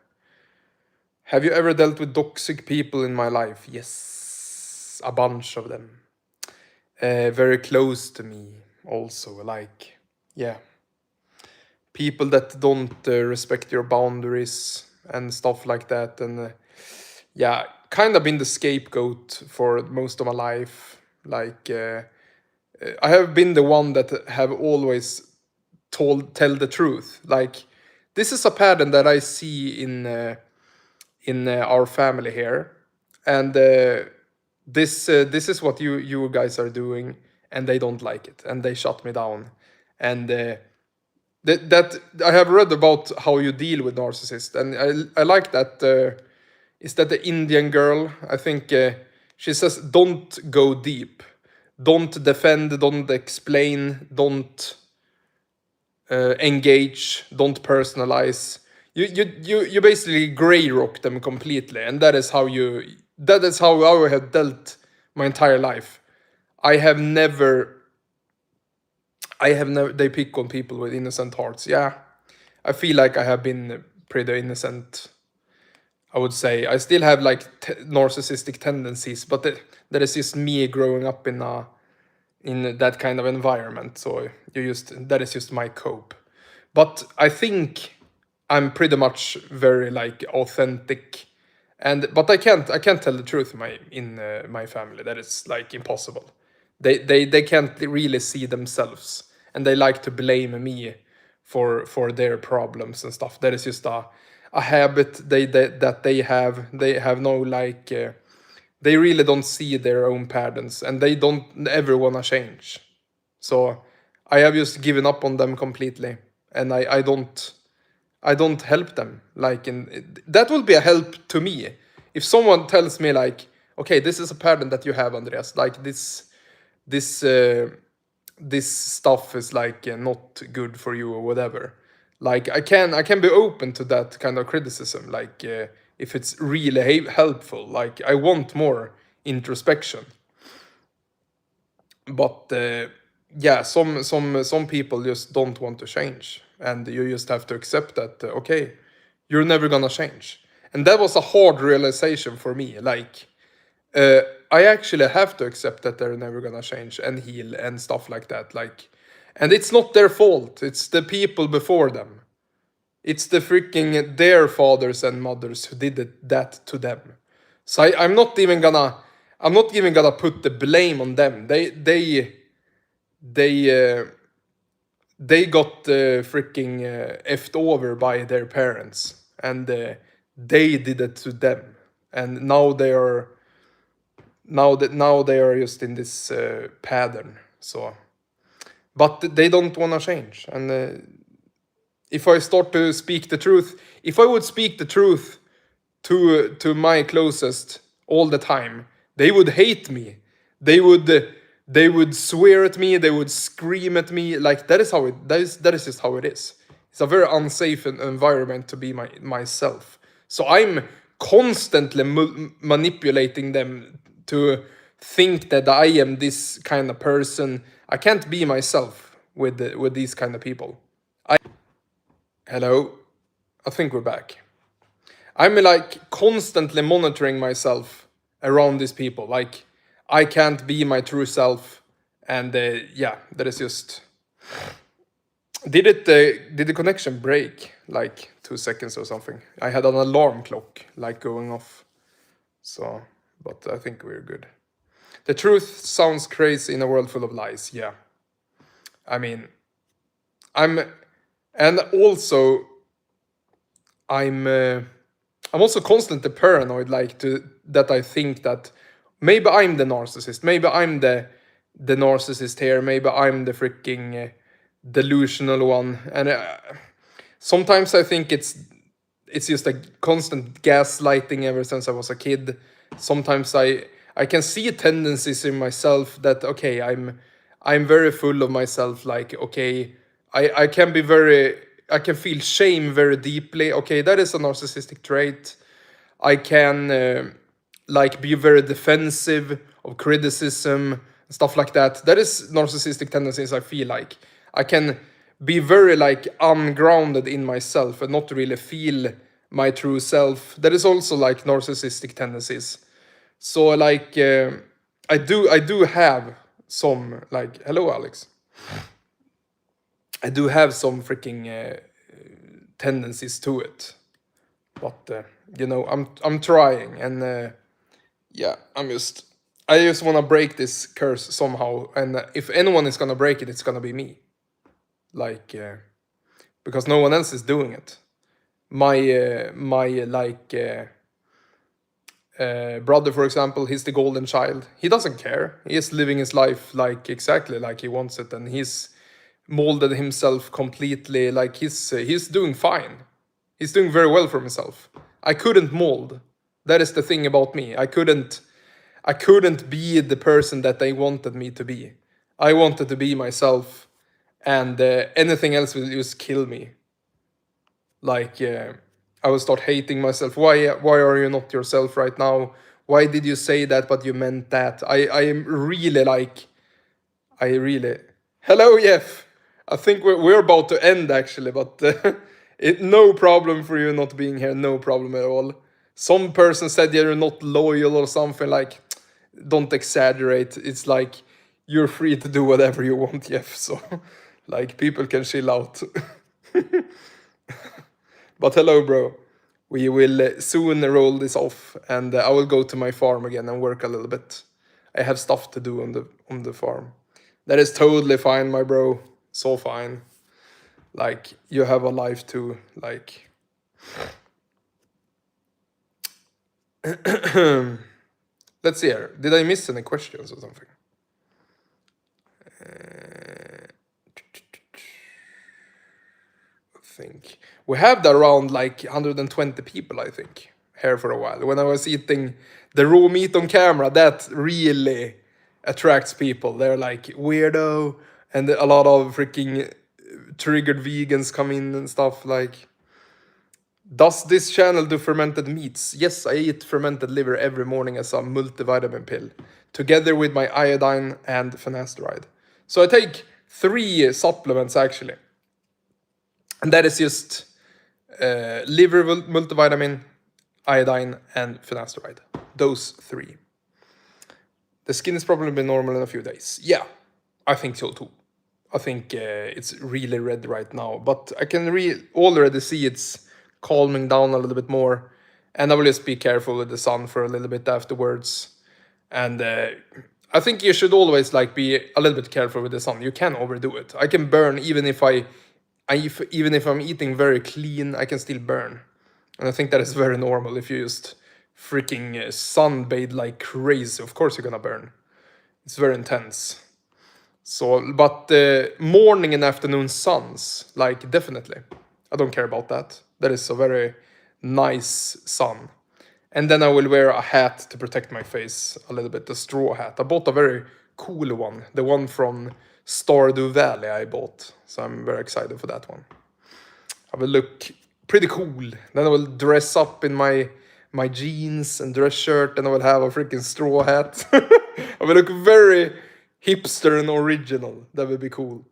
Have you ever dealt with toxic people in my life? Yes, a bunch of them. Very close to me, also. Like, yeah, people that don't respect your boundaries, and stuff like that, and yeah, kind of been the scapegoat for most of my life. Like I have been the one that have always tell the truth. Like this is a pattern that I see in our family here, and this is what you guys are doing, and they don't like it, and they shut me down, and that I have read about how you deal with narcissists, and I like that. Is that the Indian girl? I think she says, "Don't go deep, don't defend, don't explain, don't engage, don't personalize." You basically gray rock them completely, and that is how I have dealt my entire life. I have never they pick on people with innocent hearts. Yeah, I feel like I have been pretty innocent. I would say I still have like narcissistic tendencies, but that is just me growing up in that kind of environment. So that is just my cope. But I think I'm pretty much very like authentic, and but I can't tell the truth in my family. That is like impossible. They can't really see themselves, and they like to blame me for their problems and stuff. That is just a habit that they have. They have no like. They really don't see their own patterns, and they don't ever wanna change. So I have just given up on them completely, and I don't help them. Like that will be a help to me if someone tells me like, okay, this is a pattern that you have, Andreas. Like this this stuff is like not good for you or whatever. Like I can be open to that kind of criticism. Like if it's really helpful. Like I want more introspection, but yeah, some people just don't want to change, and you just have to accept that. Okay, you're never gonna change, and that was a hard realization for me. Like uh, I actually have to accept that they're never gonna change and heal and stuff like that. Like, and it's not their fault. It's the people before them. It's the freaking their fathers and mothers who did that to them. So I'm not even gonna put the blame on them. They they got freaking effed over by their parents, and they did it to them, and now they are just in this pattern. So, but they don't wanna change, and if I start to speak the truth, if I would speak the truth to my closest all the time, they would hate me. They would they would swear at me. They would scream at me. Like that is just how it is. It's a very unsafe environment to be myself. So I'm constantly manipulating them to think that I am this kind of person. I can't be myself with these kind of people. Hello, I think we're back. I'm like constantly monitoring myself around these people. Like I can't be my true self, and yeah, that is just. Did the connection break like 2 seconds or something? I had an alarm clock like going off. So, but I think we're good. The truth sounds crazy in a world full of lies. Yeah, I mean, I'm, and also I'm. I'm also constantly paranoid, like that I think that maybe I'm the narcissist, maybe I'm the narcissist here, maybe I'm the freaking delusional one, and sometimes I think it's just a constant gaslighting ever since I was a kid. Sometimes I can see tendencies in myself that okay, I'm very full of myself. Like okay, I can be very I can feel shame very deeply. Okay, that is a narcissistic trait. I can like be very defensive of criticism and stuff like that. That is narcissistic tendencies. I feel like I can be very like ungrounded in myself and not really feel my true self. That is also like narcissistic tendencies. So like I do have some like hello Alex. I do have some freaking tendencies to it. But you know, I'm trying, and yeah, I just want to break this curse somehow. And if anyone is gonna break it, it's gonna be me. Like, because no one else is doing it. My brother, for example, he's the golden child. He doesn't care. He is living his life like exactly like he wants it, and he's molded himself completely. Like he's doing fine. He's doing very well for himself. I couldn't mold. That is the thing about me. I couldn't be the person that they wanted me to be. I wanted to be myself, and anything else will just kill me. Like I will start hating myself. Why are you not yourself right now? Why did you say that but you meant that? I am really like I really hello Jeff. I think we're about to end actually, but it no problem for you not being here. No problem at all. Some person said you're not loyal or something like. Don't exaggerate. It's like you're free to do whatever you want, Jeff. So like people can chill out. But hello, bro. We will soon roll this off, and I will go to my farm again and work a little bit. I have stuff to do on the farm. That is totally fine, my bro. So fine. Like you have a life too. Like let's see here. Did I miss any questions or something? Think we have around like 120 people, I think, here for a while. When I was eating the raw meat on camera, that really attracts people. They're like weirdo, and a lot of freaking triggered vegans come in and stuff. Like, does this channel do fermented meats? Yes, I eat fermented liver every morning as a multivitamin pill, together with my iodine and finasteride. So I take 3 supplements actually, and that is just liver multivitamin, iodine, and finasteride. Those 3. The skin is probably normal in a few days. Yeah, I think so too. I think it's really red right now, but I can already see it's calming down a little bit more, and I will just be careful with the sun for a little bit afterwards. And I think you should always like be a little bit careful with the sun. You can overdo it. I can burn even if even if I'm eating very clean, I can still burn. And I think that is very normal if you just freaking sunbathe like crazy. Of course you're gonna burn. It's very intense. So, but the morning and afternoon suns, like definitely. I don't care about that. That is a very nice sun. And then I will wear a hat to protect my face a little bit, a straw hat. I bought a very cool one, the one from Stardew Valley I bought. So I'm very excited for that one. I will look pretty cool. Then I will dress up in my jeans and dress shirt, and I will have a freaking straw hat. I will look very hipster and original. That would be cool.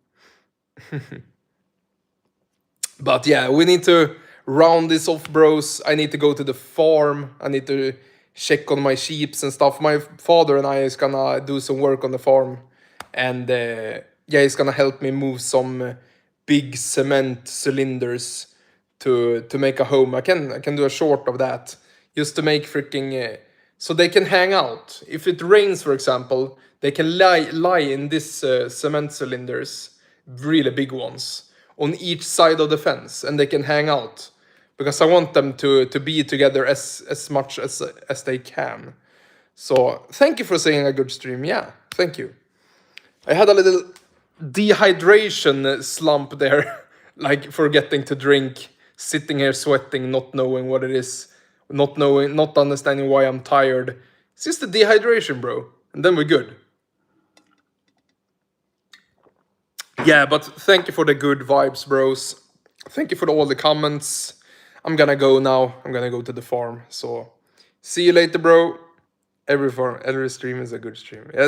But yeah, we need to round this off, bros. I need to go to the farm. I need to check on my sheeps and stuff. My father and I is gonna do some work on the farm, and yeah, he's gonna help me move some big cement cylinders to make a home. I can do a short of that just to make freaking so they can hang out. If it rains, for example, they can lie in this cement cylinders, really big ones, on each side of the fence, and they can hang out because I want them to be together as much as they can. So thank you for saying a good stream. Yeah, thank you. I had a little dehydration slump there, like forgetting to drink, sitting here sweating, not knowing what it is, not understanding why I'm tired. It's just the dehydration, bro, and then we're good. Yeah, but thank you for the good vibes, bros. Thank you for all the comments. I'm gonna go now. I'm gonna go to the farm. So see you later, bro. Every stream is a good stream.